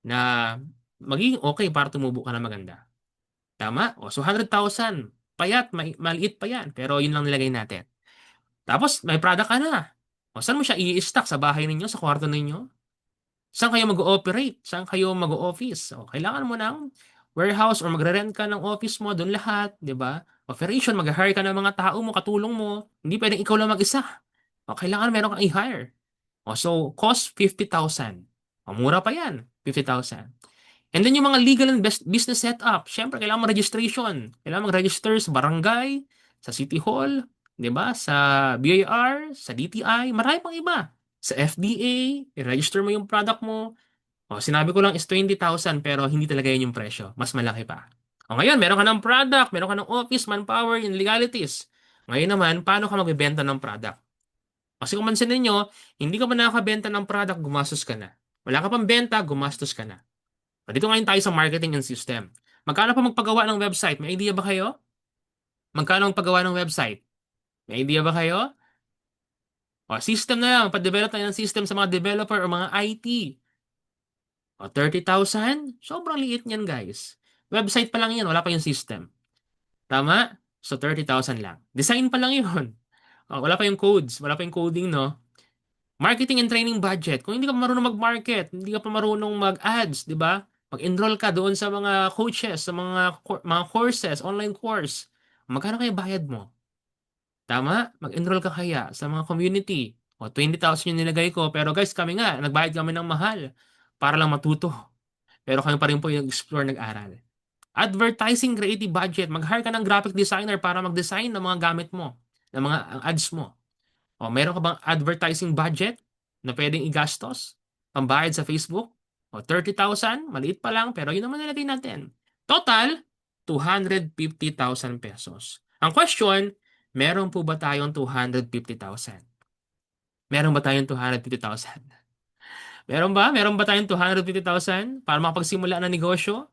na magiging okay para tumubo ka na maganda. Tama? O, so 100,000. Payat, maliit pa yan. Pero yun lang nilagay natin. Tapos, may product ka na. O, saan mo siya i-stock? Sa bahay ninyo? Sa kwarto ninyo? Saan kayo mag-ooperate? Saan kayo mag-office? O, kailangan mo ng warehouse or magre-rent ka ng office mo, doon lahat, di ba? Operation, mag-hire ka ng mga tao mo, katulong mo. Hindi pwedeng ikaw lang mag-isa. O, kailangan meron kang i-hire. O, so, cost 50,000. O, mura pa yan, 50,000. And then yung mga legal and business setup, syempre kailangan mo registration. Kailangan mag-register sa barangay, sa City Hall, 'di ba? Sa BIR, sa DTI, marami pang iba. Sa FDA, i-register mo yung product mo. O, sinabi ko lang is 20,000 pero hindi talaga yun yung presyo. Mas malaki pa. O ngayon, meron ka ng product, meron ka ng office, manpower, and legalities. Ngayon naman, paano ka magbebenta ng product? Kasi kung mansin ninyo, hindi ka pa nakakabenta ng product, gumastos ka na. Wala ka pang benta, gumastos ka na. Dito ngayon tayo sa marketing and system. Magkano pa magpagawa ng website? May idea ba kayo? Magkano ang paggawa ng website? May idea ba kayo? O, system na lang. Pa-develop tayo ng system sa mga developer o mga IT. O, 30,000? Sobrang liit niyan, guys. Website pa lang yan. Wala pa yung system. Tama? So, 30,000 lang. Design pa lang yun. O, wala pa yung codes. Wala pa yung coding, no? Marketing and training budget. Kung hindi ka pa marunong mag-market, hindi ka pa marunong mag-ads, di ba? Mag-enroll ka doon sa mga coaches, sa mga courses, online course. Magkano kaya bayad mo? Tama? Mag-enroll ka kaya sa mga community. O 20,000 yung nilagay ko. Pero guys, kami nga, nagbayad kami ng mahal para lang matuto. Pero kami pa rin po yung explore nag-aral. Advertising creative budget. Mag-hire ka ng graphic designer para mag-design ng mga gamit mo, ng mga ads mo. O, meron ka bang advertising budget na pwedeng igastos? Pambayad sa Facebook? O, 30,000? Maliit pa lang, pero yun naman nilagay natin. Total, 250,000 pesos. Ang question, meron po ba tayong 250,000? Meron ba tayong 250,000? Meron ba? Meron ba tayong 250,000 para makapagsimula ng negosyo?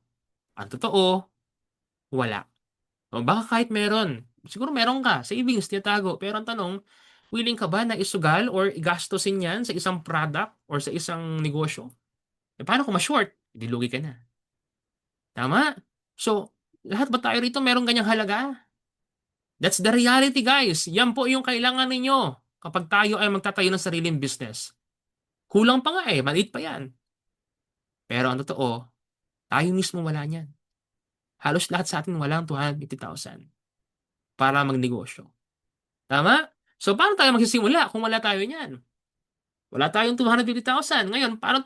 Ang totoo, wala. O baka kahit meron. Siguro meron ka. Savings, tinatago. Pero ang tanong, willing ka ba na isugal or igastusin yan sa isang product or sa isang negosyo? E paano kung ma-short? Dilugi ka na. Tama? So, lahat ba tayo rito meron ganyang halaga? That's the reality, guys. Yan po yung kailangan ninyo kapag tayo ay magtatayo ng sariling business. Kulang pa nga eh. Maliit pa yan. Pero ang totoo, tayo mismo wala niyan. Halos lahat sa atin walang 250,000 para magnegosyo. Tama? So, paano tayo magsisimula kung wala tayo niyan? Wala tayong 250,000. Ngayon, paano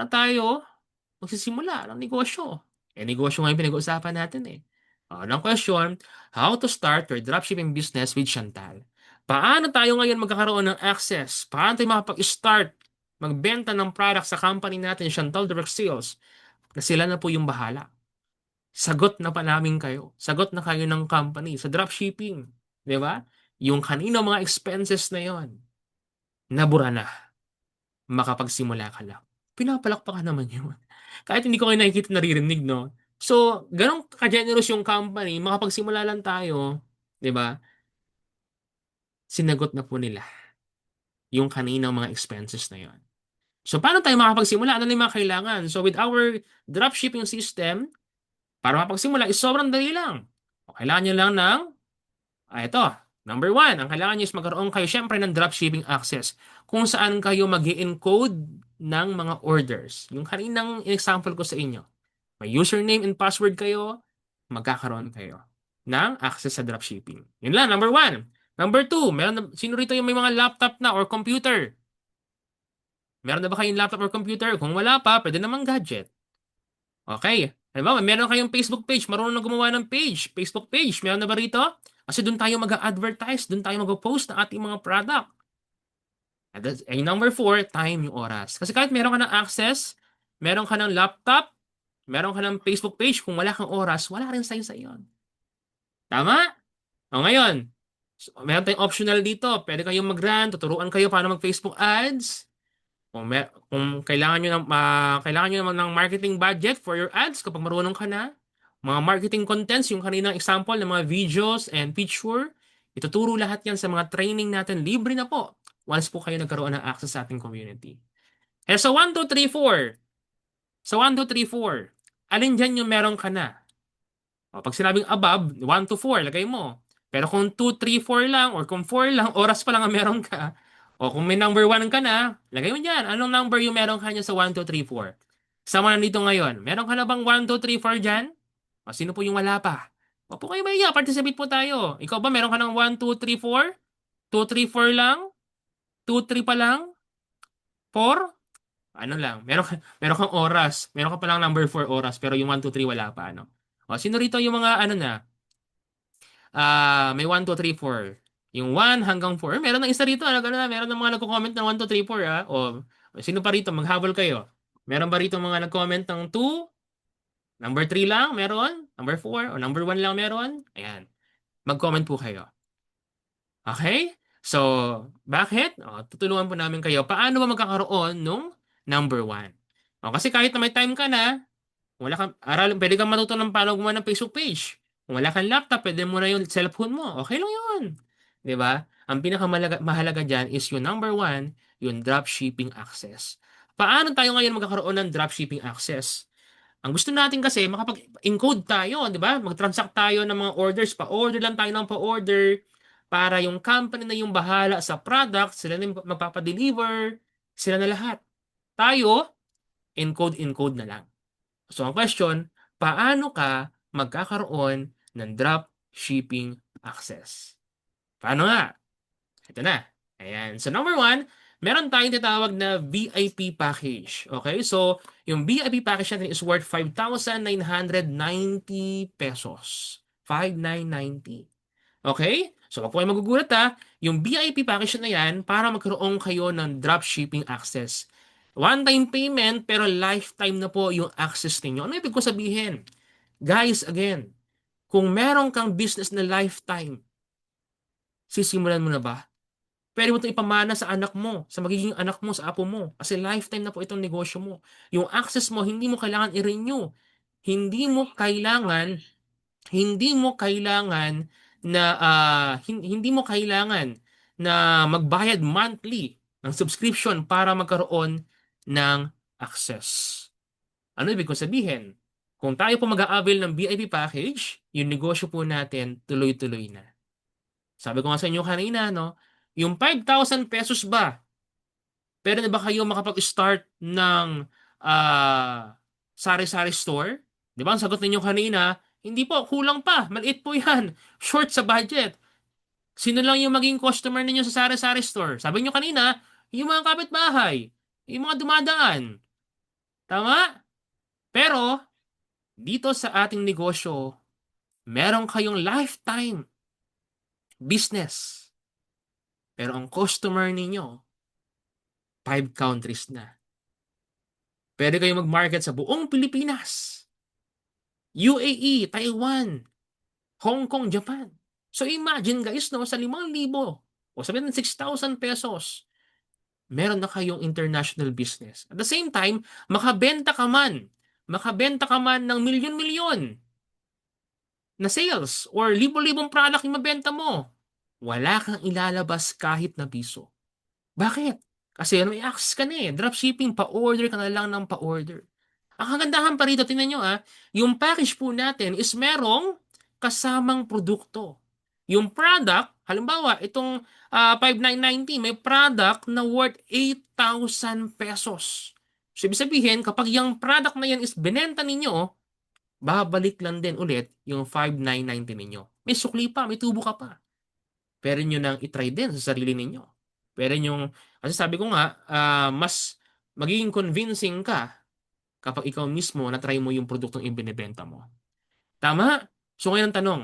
tayo magsisimula ng negosyo? Eh, negosyo nga yung pinag-uusapan natin eh. Ng question, how to start your dropshipping business with Chantal. Paano tayo ngayon magkakaroon ng access? Paano tayo makapag-start magbenta ng product sa company natin, Chantal Direct Sales, na sila na po yung bahala. Sagot na pa namin kayo. Sagot na kayo ng company sa dropshipping. Di ba? Yung kanino mga expenses na yon, nabura na. Makapagsimula ka lang. Pinapalakpakan naman yun. Kahit hindi ko kayo nakikita naririnig, no? So, ganun ka-generous yung company, makapagsimula lang tayo, di ba? Sinagot na po nila yung kaninang mga expenses na yon. So, paano tayo makapagsimula? Ano na yung mga kailangan? So, with our dropshipping system, para makapagsimula, is sobrang dali lang. O, kailangan nyo lang ng, ito, number one, ang kailangan nyo is magkaroon kayo syempre ng dropshipping access kung saan kayo mag encode ng mga orders. Yung kaninang example ko sa inyo. May username and password kayo, magkakaroon kayo. ng access sa dropshipping. Yun lang, number one. Number two, sino rito yung may mga laptop na or computer? Meron na ba kayong laptop or computer? Kung wala pa, pwede namang gadget. Okay. Halimbawa, meron kayong Facebook page, marunong na gumawa ng page, Facebook page, meron na ba rito? Kasi doon tayo mag-advertise, doon tayo mag-post ng ating mga product. And number four, time yung oras. Kasi kahit meron ka ng access, meron ka ng laptop, meron ka ng Facebook page, kung wala kang oras, wala rin sa'yo sa iyon. Tama? O ngayon, meron tayong optional dito. Pwede kayong mag-run, tuturuan kayo paano mag-Facebook ads. Kung kailangan nyo naman ng marketing budget for your ads kapag marunong ka na, mga marketing contents, yung kaninang example ng mga videos and picture, ituturo lahat yan sa mga training natin. Libre na po once po kayo nagkaroon ng access sa ating community. Sa 1, 2, 3, 4, sa 1, 2, 3, 4, alin dyan yung meron ka na? Pag sinabing above, 1 to 4, lagay mo. Pero kung 2, 3, 4 lang, or kung 4 lang, oras pa lang ang meron ka, o kung may number 1 ka na, lagay mo dyan. Anong number yung meron ka niya sa 1, 2, 3, 4? Sama na dito ngayon. Meron ka na bang 1, 2, 3, 4 dyan? O sino po yung wala pa? O po kayo maya, participate po tayo. Ikaw ba meron ka ng 1, 2, 3, 4? 2, 3, 4 lang? 2, 3 pa lang? 4? Ano lang, meron kang oras. Meron ka pa lang number 4 oras, pero yung 1, 2, 3 wala pa, ano? O, sino rito yung mga ano na, may 1, 2, 3, 4. Yung 1 hanggang 4. Meron ng isa rito. Meron ng mga nagko-comment ng 1, 2, 3, 4. O, sino pa rito? Maghabol kayo. Meron ba rito mga nag-comment ng 2? Number 3 lang? Meron? Number 4? O number 1 lang meron? Ayan. Mag-comment po kayo. Okay? So, bakit? O, tutulungan po namin kayo. Paano ba magkakaroon nung number 1? O, kasi kahit na may time ka na, wala kang pwede kang matuto ng paano gumawa ng Facebook page. Kung wala kang laptop, pwede mo na yung cellphone mo. Okay lang yun. 'Di ba? Ang mahalaga diyan is yung number one, yung dropshipping access. Paano tayo ngayon magkakaroon ng dropshipping access? Ang gusto natin kasi makapag-encode tayo, 'di ba? Mag-transact tayo ng mga orders, pa-order lang tayo ng pa-order para yung company na yung bahala sa product, sila na yung magpapa-deliver, sila na lahat. Tayo, encode na lang. So ang question, paano ka magkakaroon ng drop shipping access? Paano nga? Ito na. Ayan. So number one, meron tayong tinatawag na VIP package. Okay? So yung VIP package natin is worth 5,990 pesos. 5,990. Okay? So kung kayo magugulat yung VIP package na yan para magkaroon kayo ng dropshipping access. One-time payment pero lifetime na po yung access ninyo. Ano ibig ko sabihin? Guys, again, kung meron kang business na lifetime, sisimulan mo na ba? Pwede mo itong ipamana sa anak mo, sa magiging anak mo, sa apo mo. Kasi lifetime na po itong negosyo mo. Yung access mo, hindi mo kailangan i-renew. Hindi mo kailangan, hindi mo kailangan hindi mo kailangan na magbayad monthly ng subscription para magkaroon ng access. Ano ibig kong sabihin? Kung tayo po mag-a-avail ng VIP package, yung negosyo po natin tuloy-tuloy na. Sabi ko nga sa inyo kanina, no? Yung 5,000 pesos ba, pwede na ba kayo makapag-start ng sari-sari store? Di ba? Ang sagot ninyo kanina, hindi po, kulang pa. Maliit po yan. Short sa budget. Sino lang yung maging customer ninyo sa sari-sari store? Sabi nyo kanina, yung mga kapitbahay, yung mga dumadaan. Tama? Pero, dito sa ating negosyo, meron kayong lifetime business. Pero ang customer ninyo, 5 countries na. Pwede kayong mag-market sa buong Pilipinas, UAE, Taiwan, Hong Kong, Japan. So imagine guys, no, sa 5,000 o sabihin ng 6,000 pesos, meron na kayong international business. At the same time, makabenta ka man ng milyon-milyon na sales or libo-libong product yung mabenta mo, wala kang ilalabas kahit na piso. Bakit? Kasi may access ka na eh. Dropshipping, pa-order ka na lang ng pa-order. Ang kagandahan pa rito, tingnan nyo yung package po natin is merong kasamang produkto. Yung product, halimbawa, itong 5,990, may product na worth 8,000 pesos. So, ibig sabihin, kapag yung product na yan is binenta ninyo, babalik lang din ulit yung 5,990 ninyo. May sukli pa, may tubo ka pa. Pwede nyo nang itry din sa sarili ninyo. Pwede nyo, kasi sabi ko nga, mas magiging convincing ka kapag ikaw mismo na-try mo yung produktong ibinebenta mo. Tama? So ngayon ang tanong,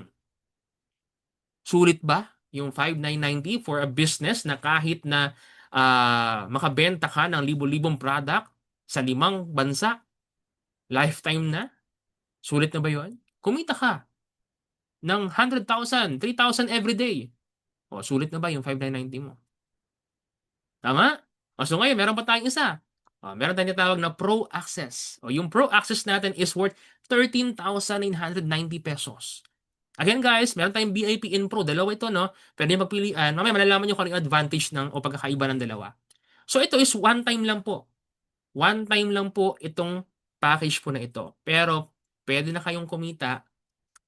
sulit ba yung 5,990 for a business na kahit na makabenta ka ng libo-libong product sa 5 bansa, lifetime na? Sulit na ba yun? Kumita ka ng 100,000, 3,000 every day. O, sulit na ba yung 5,990 mo? Tama? O, so ngayon, meron pa tayong isa. O, meron tayong tinatawag na Pro Access. O, yung Pro Access natin is worth 13,990 pesos. Again guys, meron tayong VIP in Pro. Dalawa ito, no? Pwede magpilian. Mamaya malalaman nyo kung ano yung advantage ng o pagkakaiba ng dalawa. So ito is one time lang po. One time lang po itong package po na ito. Pero pwede na kayong kumita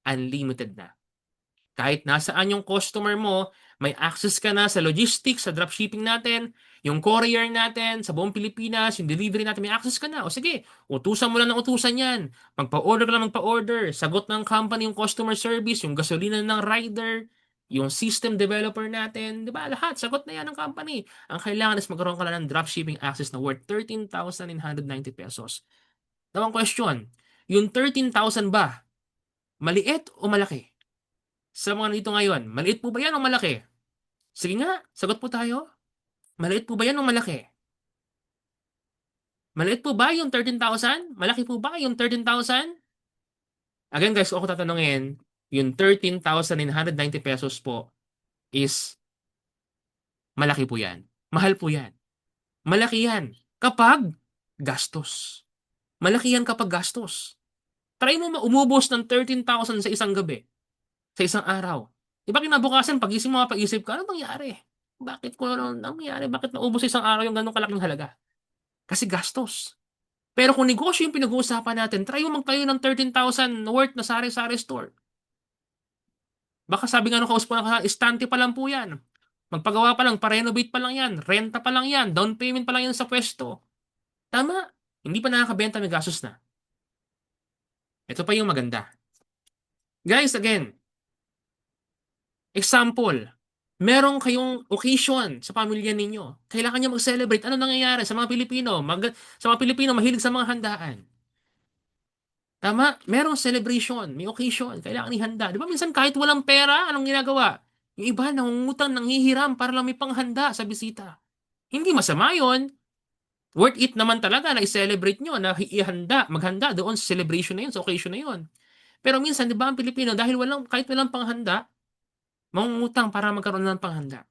unlimited na. Kahit nasaan yung customer mo, may access ka na sa logistics, sa dropshipping natin, yung courier natin, sa buong Pilipinas, yung delivery natin, may access ka na. O sige, utusan mo lang ng utusan yan. Magpa-order ka lang magpa-order. Sagot ng company yung customer service, yung gasolina ng rider, yung system developer natin, di ba? Lahat, sagot na yan ng company. Ang kailangan is magkaroon ka lang ng dropshipping access na worth 13,990 pesos. Now, ang question, yung 13,000 ba, maliit o malaki? Sa mga nandito ngayon, maliit po ba yan o malaki? Sige nga, sagot po tayo. Maliit po ba yan o malaki? Maliit po ba yung 13,000? Malaki po ba yung 13,000? Again guys, kung ako tatanungin, yung 13,990 pesos po is malaki po yan. Mahal po yan. Malaki yan kapag gastos. Malaki yan kapag gastos. Try mo umubos ng 13,000 sa isang gabi, sa isang araw. Di ba kinabukasan, pagising mo, pag-isip ka, ano mangyari? Bakit ko ano nangyari? Bakit naubos sa isang araw yung ganong kalaking halaga? Kasi gastos. Pero kung negosyo yung pinag-uusapan natin, try mo magtayo ng 13,000 worth na sari-sari store. Baka sabi nga nung kausap ko na, istante pa lang po yan. Magpagawa pa lang, pa-renovate pa lang yan, renta pa lang yan, down payment pa lang yan sa pwesto. Tama. Hindi pa nakakabenta, may gastos na. Ito pa yung maganda. Guys, again, example, meron kayong occasion sa pamilya ninyo. Kailangan nyo mag-celebrate. Ano nangyayari sa mga Pilipino? Sa mga Pilipino, mahilig sa mga handaan. Tama? Merong celebration, may occasion, kailangan ihanda. Di ba minsan kahit walang pera, anong ginagawa? Yung iba nangungutang, nanghihiram para lang may panghanda sa bisita. Hindi masama yon. Worth it naman talaga na i-celebrate nyo, na ihanda, maghanda doon sa celebration na yun, sa occasion na yun. Pero minsan, di ba ang Pilipino, dahil kahit walang panghanda, mangungutang para magkaroon ng panghanda.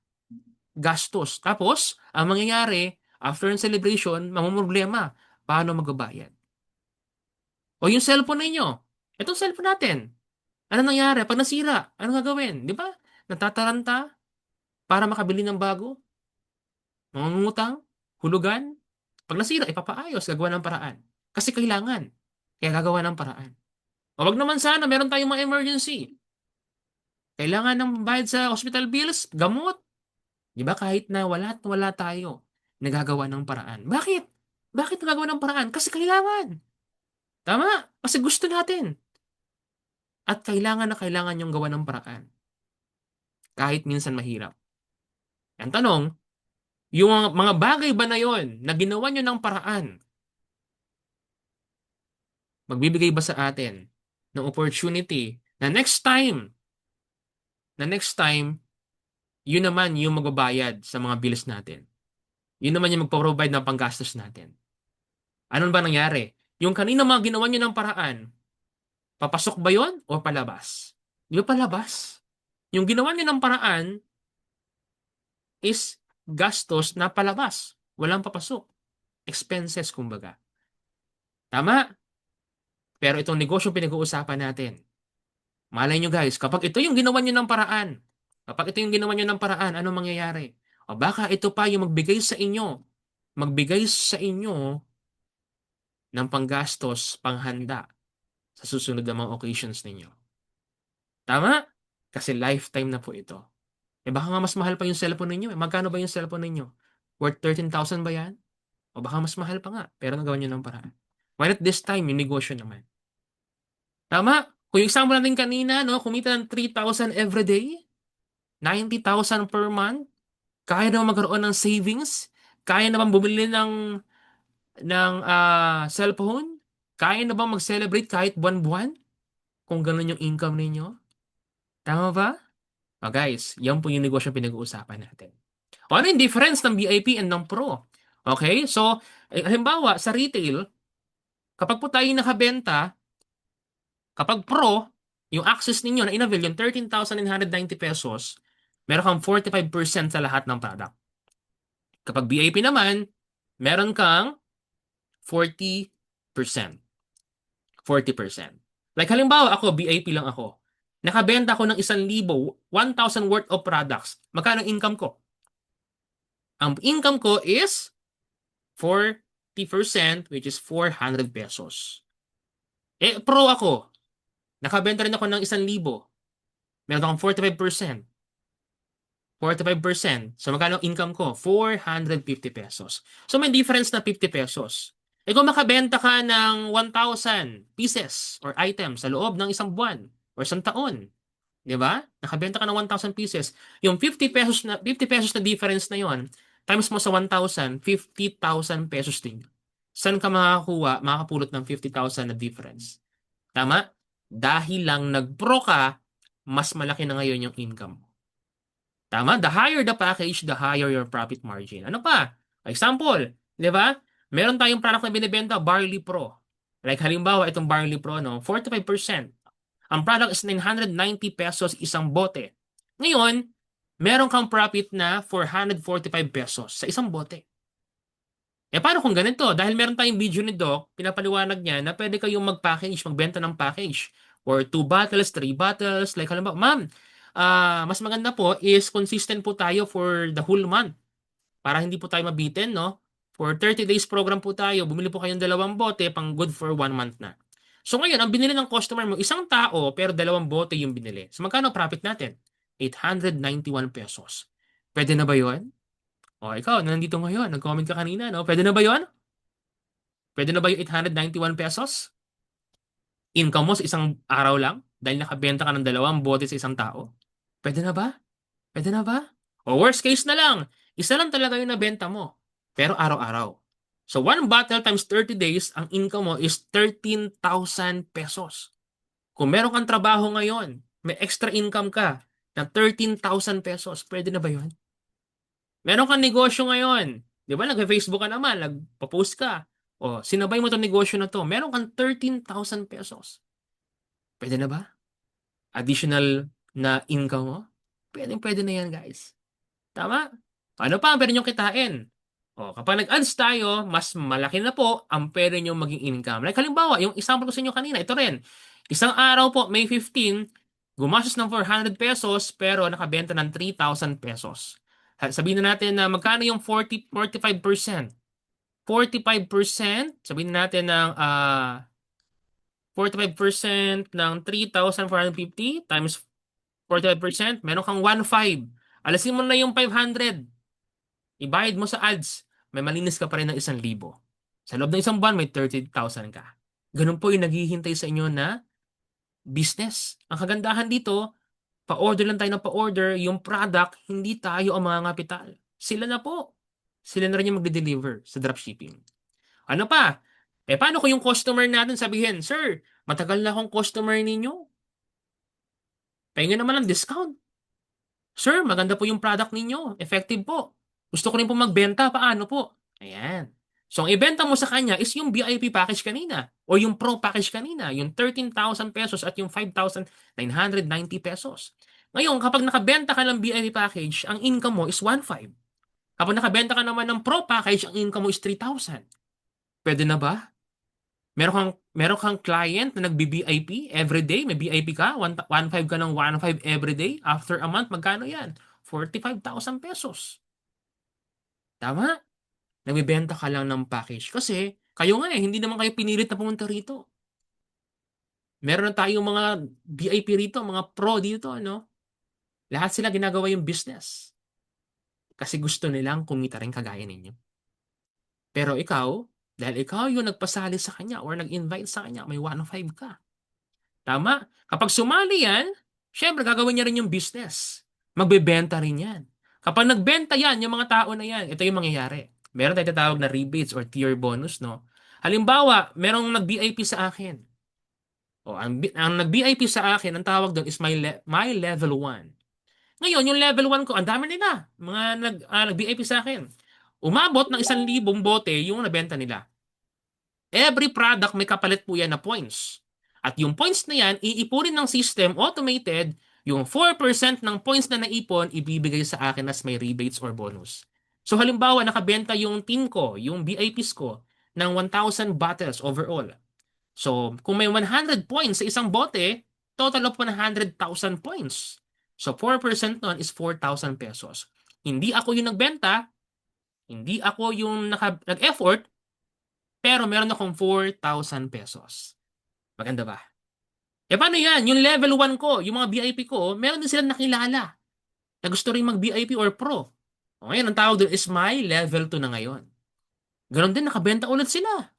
Gastos. Tapos, ang mangyayari, after ng celebration, mamumroblema. Paano magbabayad? O yung cellphone ninyo. Itong cellphone natin. Ano nangyari? Pag nasira, ano gagawin? Di ba? Natataranta para makabili ng bago. Mangungutang, hulugan. Pag nasira, ipapaayos, gagawa ng paraan. Kasi kailangan. Kaya gagawa ng paraan. O wag naman sana, meron tayong mga emergency. Kailangan ng bayad sa hospital bills, gamot. Di ba kahit na wala tayo, nagagawa ng paraan. Bakit? Bakit nagagawa ng paraan? Kasi kailangan. Tama? Kasi gusto natin. At kailangan na kailangan yung gawa ng paraan. Kahit minsan mahirap. Ang tanong, yung mga bagay ba na yon na ginawa nyo ng paraan, magbibigay ba sa atin ng opportunity na next time, yun naman yung magbabayad sa mga bills natin. Yun naman yung magpo-provide ng panggastos natin. Ano ba nangyari? Yung kanina mga ginawa nyo ng paraan, papasok ba yon o palabas? Di ba palabas? Yung ginawa nyo ng paraan is gastos na palabas. Walang papasok. Expenses, kumbaga. Tama? Pero itong negosyo pinag-uusapan natin. Malay nyo guys, kapag ito yung ginawa nyo ng paraan, ano mangyayari? O baka ito pa yung magbigay sa inyo ng panggastos, panghanda sa susunod na mga occasions ninyo. Tama? Kasi lifetime na po ito. Baka nga mas mahal pa yung cellphone ninyo. Magkano ba yung cellphone ninyo? Worth 13,000 ba yan? O baka mas mahal pa nga, pero nagawa nyo ng paraan. Why not this time, yung negosyo naman? Tama? Kung yung example natin kanina, no, kumita ng 3,000 every day, 90,000 per month, kaya naman magkaroon ng savings, kaya naman bumili ng cellphone, kaya na bang mag-celebrate kahit buwan-buwan kung ganun yung income ninyo? Tama ba? Guys, yan po yung negosyo pinag-uusapan natin. O ano yung difference ng VIP and ng Pro? Okay? So, halimbawa, sa retail, kapag po tayo nakabenta, kapag Pro, yung access ninyo na inavail, yung 13,990 pesos, meron kang 45% sa lahat ng product. Kapag VIP naman, meron kang 40%. 40%. Like halimbawa ako, VIP lang ako. Nakabenta ako ng 1,000, 1,000 worth of products. Magkano income ko? Ang income ko is 40%, which is 400 pesos. Pro ako. Nakabenta rin ako ng 1,000. Meron akong 45%. 45%. So magkano ang income ko? 450 pesos. So may difference na 50 pesos. Kung makabenta ka ng 1,000 pieces or items sa loob ng isang buwan or isang taon, di ba? Nakabenta ka ng 1,000 pieces. Yung 50 pesos na difference na yon, times mo sa 1,000, 50,000 pesos din. Saan ka makakapulot ng 50,000 na difference? Tama? Dahil lang nag-pro ka, mas malaki na ngayon yung income. Tama? The higher the package, the higher your profit margin. Ano pa? Example, di ba? Meron tayong product na binibenta, Barley Pro. Like halimbawa, itong Barley Pro, no? 45%. Ang product is 990 pesos isang bote. Ngayon, meron kang profit na 445 pesos sa isang bote. Paano kung ganito? Dahil meron tayong video ni Doc, pinapaliwanag niya na pwede kayong mag-package, magbenta ng package. Or 2 bottles, 3 bottles. Like halimbawa, ma'am, mas maganda po is consistent po tayo for the whole month. Para hindi po tayo mabitin, no? For 30 days program po tayo, bumili po kayong 2 bote, pang good for 1 month na. So ngayon, ang binili ng customer mo, isang tao, pero 2 bote yung binili. So magkano profit natin? 891 pesos. Pwede na ba yun? O ikaw, na nandito ngayon, nag-comment ka kanina, no? Pwede na ba yun? Pwede na ba yung 891 pesos? Income mo sa isang araw lang? Dahil nakabenta ka ng 2 bote sa isang tao? Pwede na ba? Pwede na ba? O worst case na lang, isa lang talaga yung nabenta mo. Pero araw-araw. So 1 bottle times 30 days, ang income mo is 13,000 pesos. Kung meron kang trabaho ngayon, may extra income ka na 13,000 pesos, pwede na ba yun? Meron kang negosyo ngayon. Di ba? Nag-Facebook ka naman, nagpa-post ka. O, sinabay mo itong negosyo na to. Meron kang 13,000 pesos. Pwede na ba? Additional na income mo? Pwede na yan, guys. Tama? Paano pa ang pwede nyo kitain? O, kapag nag-ads tayo, mas malaki na po ang pwede nyo maging income. Like halimbawa, yung example ko sa inyo kanina, ito rin. Isang araw po, May 15, gumastos ng 400 pesos pero nakabenta ng 3,000 pesos. Sabihin na natin na magkano yung 45%. 45%, sabihin na natin ng 45% ng 3,450 times 45%, meron kang 1,500. Alasin mo na yung 500. Ibayad mo sa ads. May malinis ka pa rin ng 1,000. Sa loob ng isang buwan, may 30,000 ka. Ganun po yung naghihintay sa inyo na business. Ang kagandahan dito, pa-order lang tayo ng pa-order, yung product, hindi tayo ang mga kapital. Sila na po. Sila na rin yung magde-deliver sa dropshipping. Ano pa? Paano kung yung customer natin sabihin, Sir, matagal na akong customer ninyo. Pahinga naman ng discount. Sir, maganda po yung product ninyo. Effective po. Gusto ko rin po magbenta. Paano po? Ayan. So, ang ibenta mo sa kanya is yung VIP package kanina o yung Pro package kanina, yung 13,000 pesos at yung 5,990 pesos. Ngayon, kapag nakabenta ka ng VIP package, ang income mo is 1,500. Kapag nakabenta ka naman ng Pro package, ang income mo is 3,000. Pwede na ba? Meron kang client na nagbi-VIP every day, may VIP ka, 1,500 ka ng 1,500 every day. After a month, magkano yan? 45,000 pesos. Tama? Nagbibenta ka lang ng package. Kasi, kayo nga hindi naman kayo pinilit na pumunta rito. Meron na tayong mga VIP rito, mga pro dito, no? Lahat sila ginagawa yung business. Kasi gusto nilang kumita rin kagaya ninyo. Pero ikaw, dahil ikaw yung nagpasali sa kanya or nag-invite sa kanya, may 1,500 ka. Tama? Kapag sumali yan, syempre gagawin niya rin yung business. Magbebenta rin yan. Kapag nagbenta yan, yung mga tao na yan, ito yung mangyayari. Meron tayong tatawag na rebates or tier bonus, no? Halimbawa, merong nag-VIP sa akin. O, ang nag-VIP sa akin, ang tawag doon is my level 1. Ngayon, yung level 1 ko, ang dami nila. Mga nag-VIP sa akin. Umabot ng 1,000 bote yung nabenta nila. Every product may kapalit po yan na points. At yung points na yan, iipunin ng system automated, yung 4% ng points na naipon, ibibigay sa akin as may rebates or bonus. So halimbawa, nakabenta yung team ko, yung VIPs ko, ng 1,000 bottles overall. So kung may 100 points sa isang bote, total of 100,000 points. So 4% nun is 4,000 pesos. Hindi ako yung nagbenta, hindi ako yung nag-effort, pero meron akong 4,000 pesos. Maganda ba? Paano yan? Yung level 1 ko, yung mga VIP ko, meron din silang nakilala na gusto rin mag-VIP or Pro. O ngayon, ang tawag doon is my level 2 na ngayon. Ganon din, nakabenta ulit sila.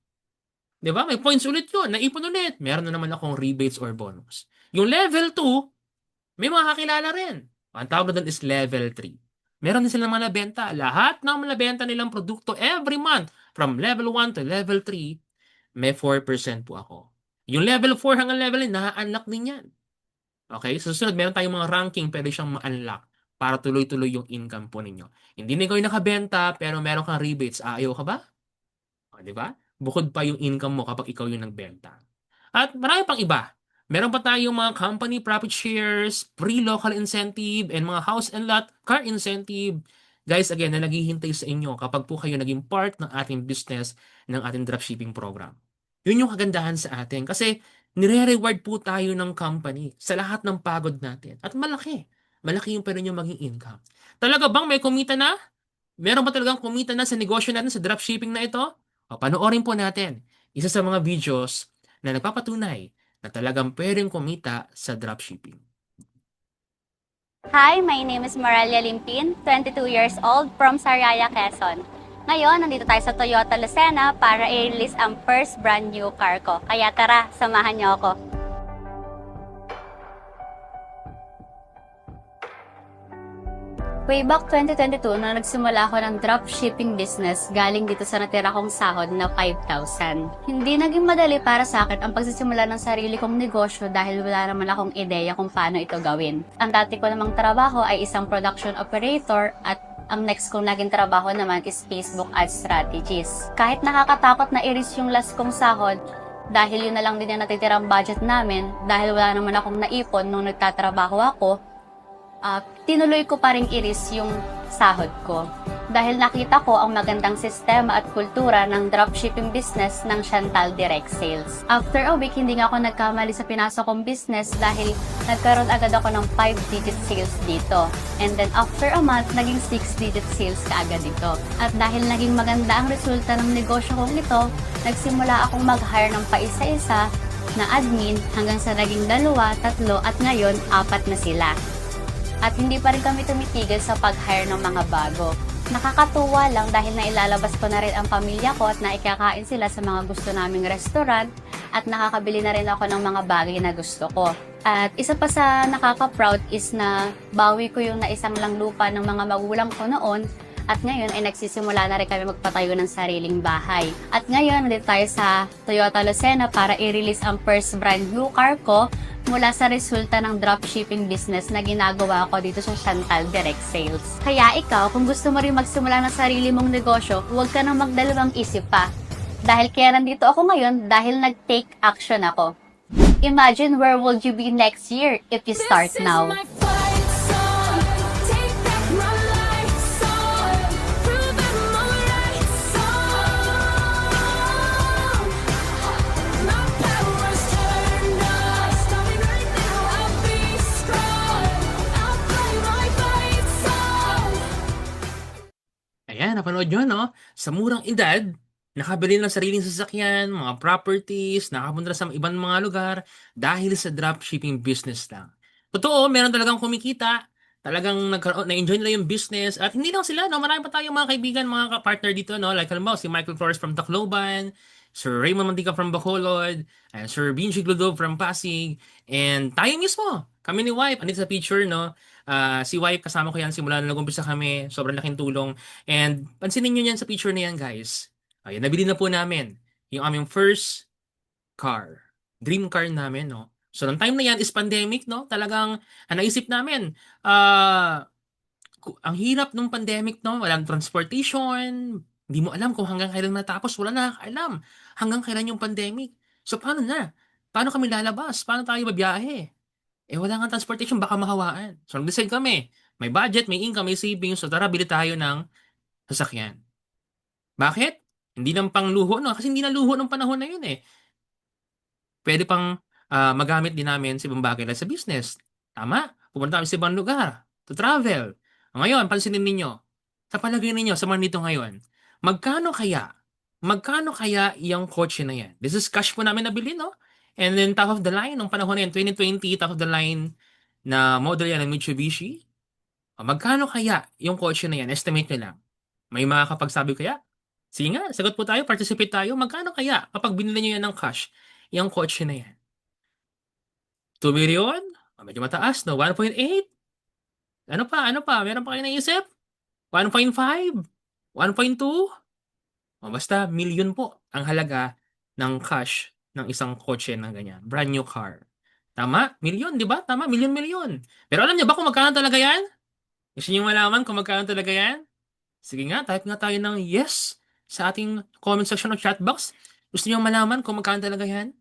Di ba? May points ulit yun. Naipon ulit. Meron na naman akong rebates or bonus. Yung level 2, may mga kakilala rin. Ang tawag doon is level 3. Meron din silang mga nabenta. Lahat ng mga nabenta nilang produkto every month, from level 1 to level 3, may 4% po ako. Yung level 4 hanggang level 9, na-unlock din yan. Okay? So, susunod, meron tayong mga ranking, pwede siyang ma-unlock para tuloy-tuloy yung income po ninyo. Hindi na ikaw yung nakabenta, pero meron kang rebates. Ayaw ka ba? O, di ba? Bukod pa yung income mo kapag ikaw yung nagbenta. At marami pang iba. Meron pa tayong mga company profit shares, free local incentive, and mga house and lot car incentive. Guys, again, na naghihintay sa inyo kapag po kayo naging part ng ating business, ng ating dropshipping program. Yun yung kagandahan sa atin kasi nire-reward po tayo ng company sa lahat ng pagod natin. At malaki. Malaki yung pwede nyo maging income. Talaga bang may kumita na? Meron ba talagang kumita na sa negosyo natin sa dropshipping na ito? O, panoorin po natin isa sa mga videos na nagpapatunay na talagang pwedeng kumita sa dropshipping. Hi, my name is Moralia Limpin, 22 years old from Sariaya, Quezon. Ngayon, nandito tayo sa Toyota Lucena para i-release ang first brand new car ko. Kaya tara, samahan niyo ako. Way back 2022, nung nagsimula ako ng dropshipping business, galing dito sa natira kong sahod na 5,000. Hindi naging madali para sa akin ang pagsisimula ng sarili kong negosyo dahil wala naman akong ideya kung paano ito gawin. Ang dati ko namang trabaho ay isang production operator at ang next kong naging trabaho naman is Facebook ad strategist. Kahit nakakatakot na i-reach yung last kong sahod, dahil yun na lang din yung natitirang budget namin, dahil wala naman akong naipon nung nagtatrabaho ako, tinuloy ko pa rin i-risk yung sahod ko. Dahil nakita ko ang magandang sistema at kultura ng dropshipping business ng Chantal Direct Sales. After a week, hindi nga ako nagkamali sa pinasok kong business dahil nagkaroon agad ako ng 5-digit sales dito. And then after a month, naging 6-digit sales kaagad dito. At dahil naging maganda ang resulta ng negosyo kong ito, nagsimula akong mag-hire ng paisa-isa na admin hanggang sa naging 2, 3 at ngayon 4 na sila. At hindi pa rin kami tumitigil sa pag-hire ng mga bago. Nakakatuwa lang dahil nailalabas ko na rin ang pamilya ko at naikakain sila sa mga gusto naming restaurant at nakakabili na rin ako ng mga bagay na gusto ko. At isa pa sa nakaka-proud is na bawi ko yung naisang lang lupa ng mga magulang ko noon at ngayon ay nagsisimula na rin kami magpatayo ng sariling bahay. At ngayon, nandito tayo sa Toyota Lucena para i-release ang first brand new car ko mula sa resulta ng dropshipping business na ginagawa ko dito sa Chantal Direct Sales. Kaya ikaw, kung gusto mo rin magsimula ng sarili mong negosyo, huwag ka nang magdalawang isip pa. Dahil kaya nandito ako ngayon dahil nag-take action ako. Imagine where would you be next year if you start now. Ayan, napanood nyo, no? Sa murang edad, nakabili ng sariling sasakyan, mga properties, nakapunta sa ibang mga lugar dahil sa dropshipping business lang. Totoo, meron talagang kumikita, talagang na-enjoy nila yung business, at hindi lang sila, no? Marami pa tayong mga kaibigan, mga partner dito, no? Like, halimbawa, si Michael Flores from Tacloban, Sir Raymond Mantika from Bacolod, and Sir Benji Gludo from Pasig, and tayo mismo, kami ni Wife, andito sa picture, no? Si Wife, kasama ko yan simula na nag-umpisa kami, sobrang laking tulong. And pansinin nyo yan sa picture na yan, guys. Ayun, nabili na po namin yung aming first car. Dream car namin, no? So, nung time na yan is pandemic, no? Talagang, naisip namin, ang hirap nung pandemic, no? Walang transportation, hindi mo alam kung hanggang kailan matapos, wala na alam hanggang kailan yung pandemic. So, paano na? Paano kami lalabas? Paano tayo babiyahe? Eh, wala nga transportation, baka mahawaan. So, nag-decide kami. May budget, may income, may savings. So, tara, bili tayo ng sasakyan. Bakit? Hindi lang pang luho, no? Kasi hindi na luho nung panahon na yun, eh. Pwede pang magamit din namin sa ibang bagay like sa business. Tama? Pumunta kami sa ibang lugar to travel. Ngayon, pansinin ninyo, sa palagay ninyo, sa mga nito ngayon, magkano kaya? Magkano kaya yung kotse na yan? This is cash po namin nabili, no? And then top of the line, nung panahon na yan, 2020, top of the line na model yan ng Mitsubishi. Magkano kaya yung kotse na yan? Estimate nyo lang. May makakapagsabi kaya? Sige nga, sagot po tayo, participate tayo. Magkano kaya kapag binili nyo yan ng cash, yung kotse na yan? 2 million? Medyo mataas, no? 1.8? Ano pa? Ano pa? Meron pa kayo naisip? 1.5? 1.2? Basta million po ang halaga ng cash ng isang kotse na ganyan. Brand new car. Tama? Million, di ba? Tama, million. Pero alam niyo ba kung magkano talaga yan? Gusto niyo malaman kung magkano talaga yan? Sige nga, type nga tayo ng yes sa ating comment section of chat box. Gusto niyo malaman kung magkano talaga yan?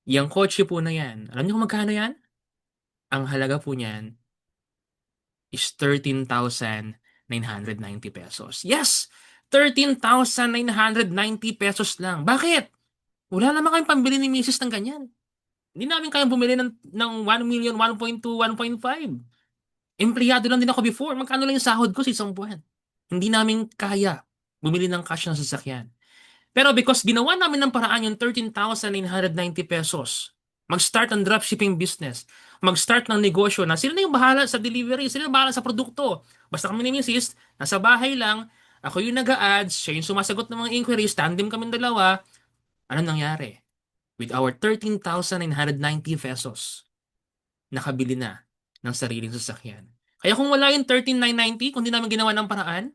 Yang kotse po na yan. Alam niyo kung magkano yan? Ang halaga po niyan is 13,990 pesos. Yes! 13,990 pesos lang. Bakit? Wala naman kayong pambili ni Mrs. ng ganyan. Hindi namin kayang bumili ng 1 million, 1.2, 1.5. Empleyado lang din ako before. Magkano lang yung sahod ko sa isang buwan? Hindi namin kaya bumili ng cash ng sasakyan. Pero because ginawa namin ng paraan yung 13,990 pesos, mag-start ang dropshipping business, mag-start ng negosyo na sila na yung bahala sa delivery, sila na bahala sa produkto. Basta kami ni Mrs. nasa bahay lang, ako yung nag-a-ads, siya yung sumasagot ng mga inquiries, tandem kami dalawa. Anong nangyari? With our 13,990 pesos, nakabili na ng sariling sasakyan. Kaya kung wala yung 13,990, kung di namin ginawa ng paraan,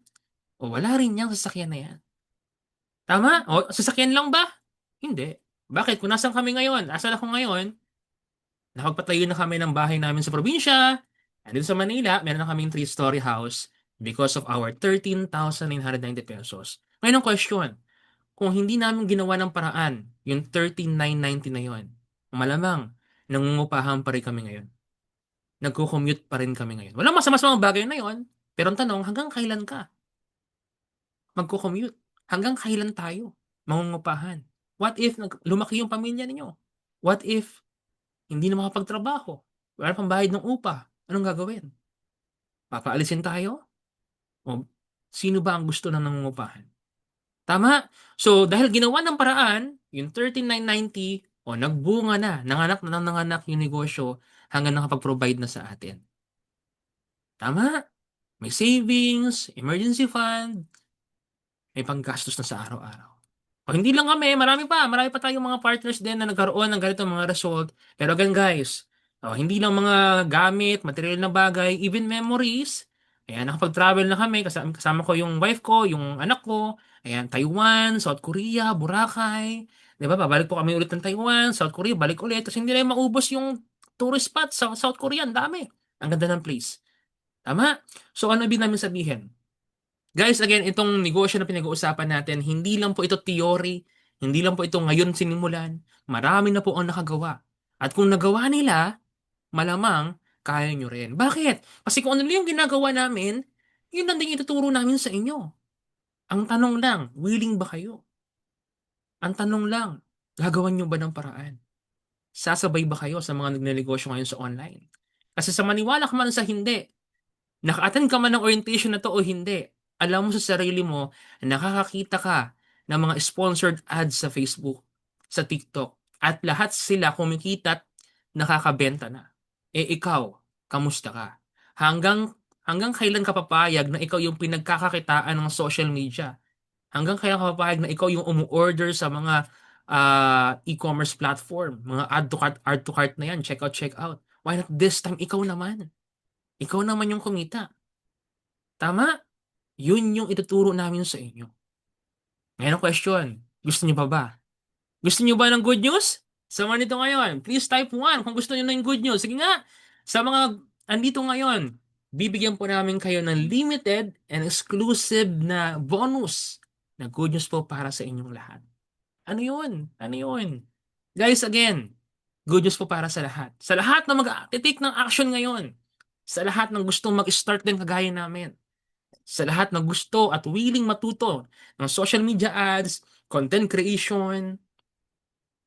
o wala rin yung sasakyan na yan. Tama? O, sasakyan lang ba? Hindi. Bakit? Kung nasan kami ngayon, asan ako ngayon, nakapagpatayo na kami ng bahay namin sa probinsya, and dito sa Manila, meron na kaming 3-story house because of our 13,990 pesos. Ngayon ang question, kung hindi namin ginawa ng paraan, yung 13,990 na yon, malamang, nangungupahan pa rin kami ngayon. Nagko-commute pa rin kami ngayon. Walang masama sa mga bagay na yon, pero ang tanong, hanggang kailan ka magko-commute? Hanggang kailan tayo mangungupahan? What if lumaki yung pamilya ninyo? What if hindi na makapagtrabaho? Wala pang bayad ng upa. Anong gagawin? Papaalisin tayo? O sino ba ang gusto na nangungupahan? Tama? So, dahil ginawa ng paraan, yung 13,990, o nagbunga na, nanganak na ng nanganak yung negosyo hanggang nakapag-provide na sa atin. Tama? May savings, emergency fund, may panggastos na sa araw-araw. O hindi lang kami, marami pa tayong mga partners din na nagkaroon ng ganito mga result. Pero again guys, hindi lang mga gamit, material na bagay, even memories. Ayan, nakapag-travel na kami, kasama ko yung wife ko, yung anak ko. Ayan, Taiwan, South Korea, Boracay. Di ba, babalik po kami ulit ng Taiwan, South Korea, balik ulit. Tapos hindi na maubos yung tourist spot sa South Korea, ang dami. Ang ganda ng place. Tama? So ano ibig namin sabihin? Guys, again, itong negosyo na pinag-uusapan natin, hindi lang po ito theory, hindi lang po ito ngayon sinimulan, marami na po ang nakagawa. At kung nagawa nila, malamang kaya nyo rin. Bakit? Kasi kung ano lang yung ginagawa namin, yun lang din ituturo namin sa inyo. Ang tanong lang, willing ba kayo? Ang tanong lang, gagawan nyo ba ng paraan? Sasabay ba kayo sa mga nagnegosyo ngayon sa online? Kasi sa maniwala ka man sa hindi, naka-attend ka man ng orientation na to o hindi, alam mo sa sarili mo na nakakakita ka ng mga sponsored ads sa Facebook, sa TikTok, at lahat sila kumikita at nakakabenta na. Eh ikaw, kamusta ka? Hanggang hanggang kailan ka papayag na ikaw yung pinagkakakitaan ng social media? Hanggang kaya ka papayag na ikaw yung umu-order sa mga e-commerce platform, mga add to cart na yan, check out. Why not this time ikaw naman? Ikaw naman yung kumita. Tama? Yun yung ituturo namin sa inyo. Ngayon ang question, gusto niyo pa ba? Gusto niyo ba ng good news? Sa mga nito ngayon, please type 1 kung gusto niyo ng good news. Sige nga, sa mga andito ngayon, bibigyan po namin kayo ng limited and exclusive na bonus na good news po para sa inyong lahat. Ano yun? Ano yun? Guys, again, good news po para sa lahat. Sa lahat na mag-take ng action ngayon. Sa lahat ng gustong mag-start din kagaya namin. Sa lahat ng gusto at willing matuto ng social media ads, content creation,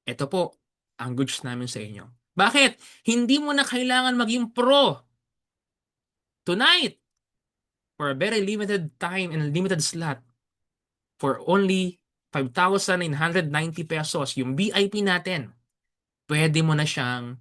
ito po ang good news namin sa inyo. Bakit? Hindi mo na kailangan maging pro tonight for a very limited time and limited slot for only 5,990 pesos. Yung VIP natin, pwede mo na siyang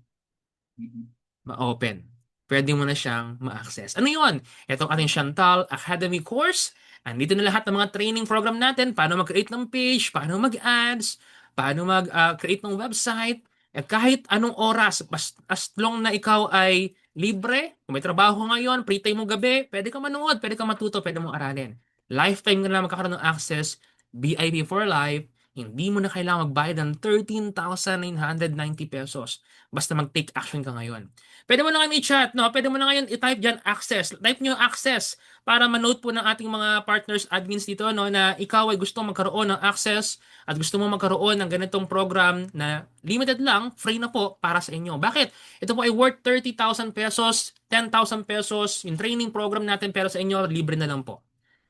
ma-open. Pwede mo na siyang ma-access. Ano yun? Ito ang ating Chantal Academy course. Andito na lahat ng mga training program natin. Paano mag-create ng page, paano mag-ads, paano mag-create ng website. At kahit anong oras, as long na ikaw ay libre, kung may trabaho ngayon, free time mo gabi, pwede ka manood, pwede ka matuto, pwede mo aralin. Lifetime ka na magkakaroon ng access, VIP for life, hindi mo na kailangan magbayad ng 13,990 pesos. Basta mag-take action ka ngayon. Pwede mo na ngayon i-chat, no? Pwede mo na ngayon i-type dyan access. Type nyo access para manote po ng ating mga partners, admins dito, no? Na ikaw ay gusto magkaroon ng access at gusto mo magkaroon ng ganitong program na limited lang, free na po para sa inyo. Bakit? Ito po ay worth 30,000 pesos, 10,000 pesos, yung training program natin, pero sa inyo, libre na lang po.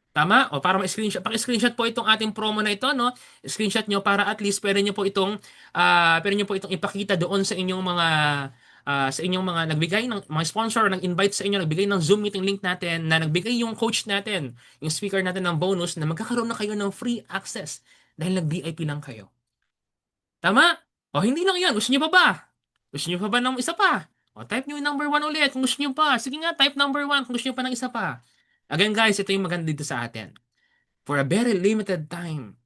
Tama? O para ma-screenshot, paki-screenshot po itong ating promo na ito, no? Screenshot nyo para at least pwede nyo po itong ipakita doon sa inyong mga nagbigay ng mga sponsor ng invite sa inyo, nagbigay ng Zoom meeting link natin, na nagbigay yung coach natin, yung speaker natin ng bonus na magkakaroon na kayo ng free access dahil nag-VIP lang kayo. Tama? O hindi lang 'yan, gusto niyo pa ba? Gusto niyo pa ba ng isa pa? O type niyo yung number 1 ulit kung gusto niyo pa. Sige nga, type number 1 kung gusto niyo pa ng isa pa. Again guys, ito yung maganda dito sa atin. For a very limited time.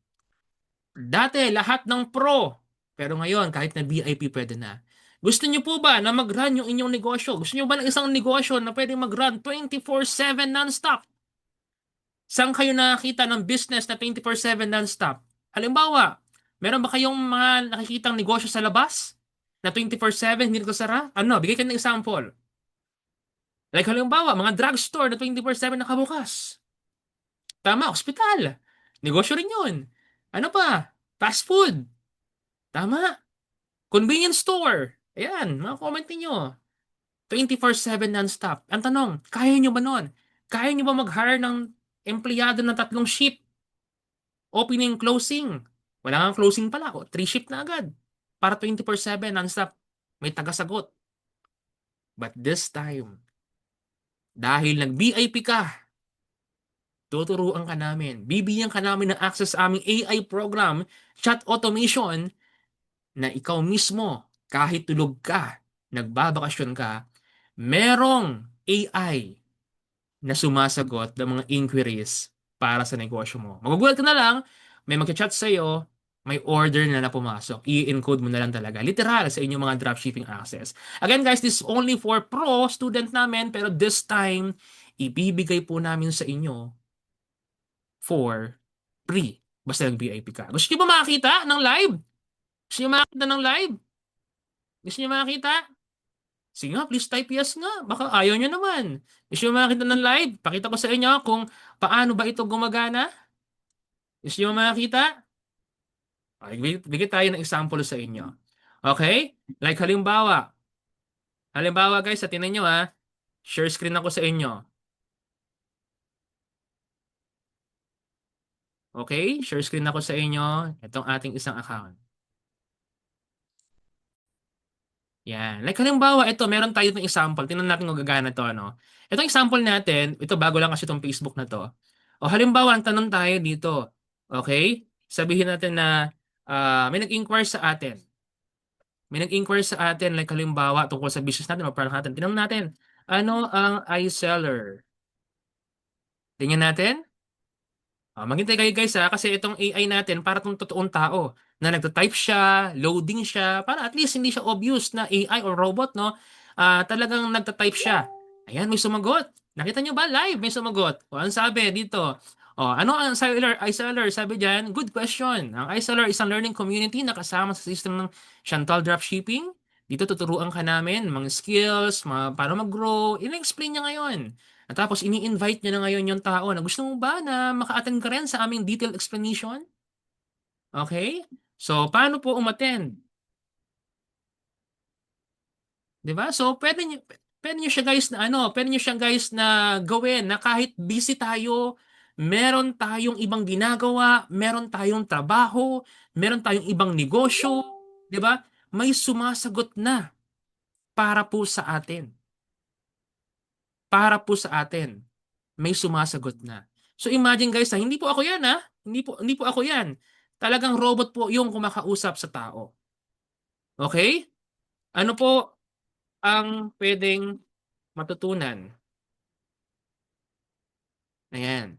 Dati, lahat ng pro. Pero ngayon, kahit na VIP, pwede na. Gusto niyo po ba na mag-run yung inyong negosyo? Gusto niyo ba ng isang negosyo na pwede mag-run 24/7 non-stop? Saan kayo nakakita ng business na 24/7 non-stop? Halimbawa, meron ba kayong mga nakikitang negosyo sa labas na 24/7 hindi nagsasara? Ano, bigay kayo ng example. Like halimbawa, mga drugstore na 24/7 nakabukas. Tama, ospital. Negosyo rin yun. Ano pa? Fast food. Tama. Convenience store. Ayan, mga comment ninyo. 24/7 non-stop. Ang tanong, kaya nyo ba nun? Kaya nyo ba mag-hire ng empleyado ng 3 shift? Opening, closing. Wala nga closing pala. 3 shift na agad. Para 24/7 non-stop. May tagasagot. But this time, dahil nag-VIP ka, tuturuan ka namin. Bibigyan ka namin ng access sa aming AI program, chat automation, na ikaw mismo, kahit tulog ka, nagbabakasyon ka, merong AI na sumasagot ng mga inquiries para sa negosyo mo. Magugulat ka na lang, may mag-chat sa'yo, may order na pumasok. I-encode mo na lang talaga. Literal sa inyong mga dropshipping access. Again guys, this is only for pro student namin, pero this time, ibibigay po namin sa inyo for free. Basta nag-VIP ka. Gusto niyo ba makakita ng live? Gusto niyo makakita ng live? Gusto niyo makakita? Sige nga, please type yes nga. Baka ayaw niyo naman. Gusto niyo makakita ng live? Pakita ko sa inyo kung paano ba ito gumagana. Gusto niyo makakita? Okay, bigay tayo ng example sa inyo. Okay? Like halimbawa guys, tingnan niyo ha. Share screen ako sa inyo. Okay? Share screen ako sa inyo. Itong ating isang account. Yan. Like halimbawa, ito, meron tayo ng example. Tingnan natin kung gagana to, ano. Itong example natin, ito bago lang kasi itong Facebook na to. O halimbawa, ang tanong tayo dito. Okay? Sabihin natin na may nag-inquire sa atin. May nag-inquire sa atin, like halimbawa, tungkol sa business natin, mag-product natin. Tingnan natin, ano ang iSeller? Tingnan natin. Maghintay kayo guys ha, kasi itong AI natin para itong totoong tao na nagta-type siya, loading siya, para at least hindi siya obvious na AI or robot, no? Talagang nagta-type siya. Ayan, may sumagot. Nakita nyo ba? Live, may sumagot. O, ang sabi dito? Ano ang iSeller? Sabi dyan, good question. Ang iSeller is isang learning community na kasama sa system ng Chantal Dropshipping. Dito tuturuan ka namin mga skills, paano mag-grow. Ina-explain niya ngayon. At tapos ini-invite niya na ngayon yung tao na gusto mo ba na maka-attend ka rin sa aming detailed explanation? Okay? So, paano po umattend? 'Di ba? So, pwede niyo siya guys na pwede niyo siya guys na gawin na kahit busy tayo, meron tayong ibang ginagawa, meron tayong trabaho, meron tayong ibang negosyo, 'di ba? May sumasagot na para po sa atin. Para po sa atin. May sumasagot na. So imagine guys, hindi po ako 'yan ha. Hindi po ako 'yan. Talagang robot po 'yung kumakausap sa tao. Okay? Ano po ang pwedeng matutunan? Ayan.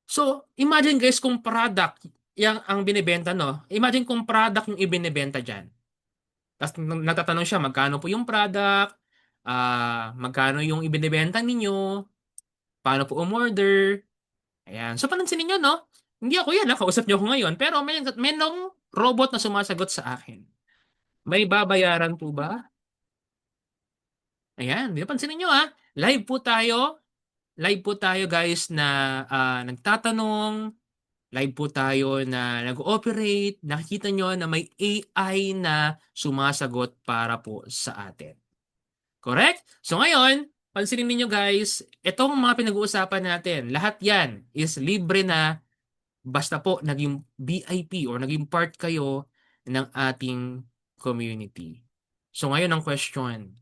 So, imagine guys kung product yang ang binebenta, no? Imagine kung product yung ibinebenta diyan. Tapos nagtatanong siya, magkano po yung product? Magkano yung ibinebenta ninyo? Paano po umorder? Ayan. So, pansinin niyo, no? Hindi ako yan, ha? Kausap niyo ako ngayon. Pero may nung robot na sumasagot sa akin. May babayaran po ba? Ayan. Di ba, pansinin niyo, ha? Live po tayo. Live po tayo, guys, na nagtatanong. Live po tayo na nag-ooperate. Nakikita niyo na may AI na sumasagot para po sa atin. Correct? So ngayon, pansinin niyo guys, itong mga pinag-uusapan natin, lahat yan is libre na. Basta po naging VIP or naging part kayo ng ating community. So ngayon ang question,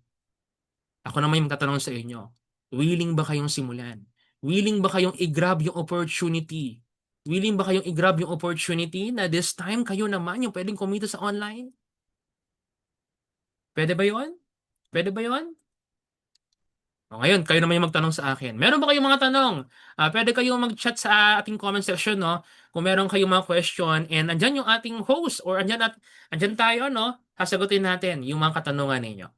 ako naman yung tatanong sa inyo, willing ba kayong simulan? Willing ba kayong i-grab yung opportunity? Willing ba kayong i-grab yung opportunity na this time kayo naman yung pwedeng kumita sa online? Pwede ba yon? Pwede ba yon? Ngayon, kayo naman yung magtanong sa akin. Meron ba kayong mga tanong? Pwede kayong mag-chat sa ating comment section, no? Kung meron kayong mga question, and andyan yung ating host, or andyan tayo, no? Sasagutin natin yung mga katanungan ninyo.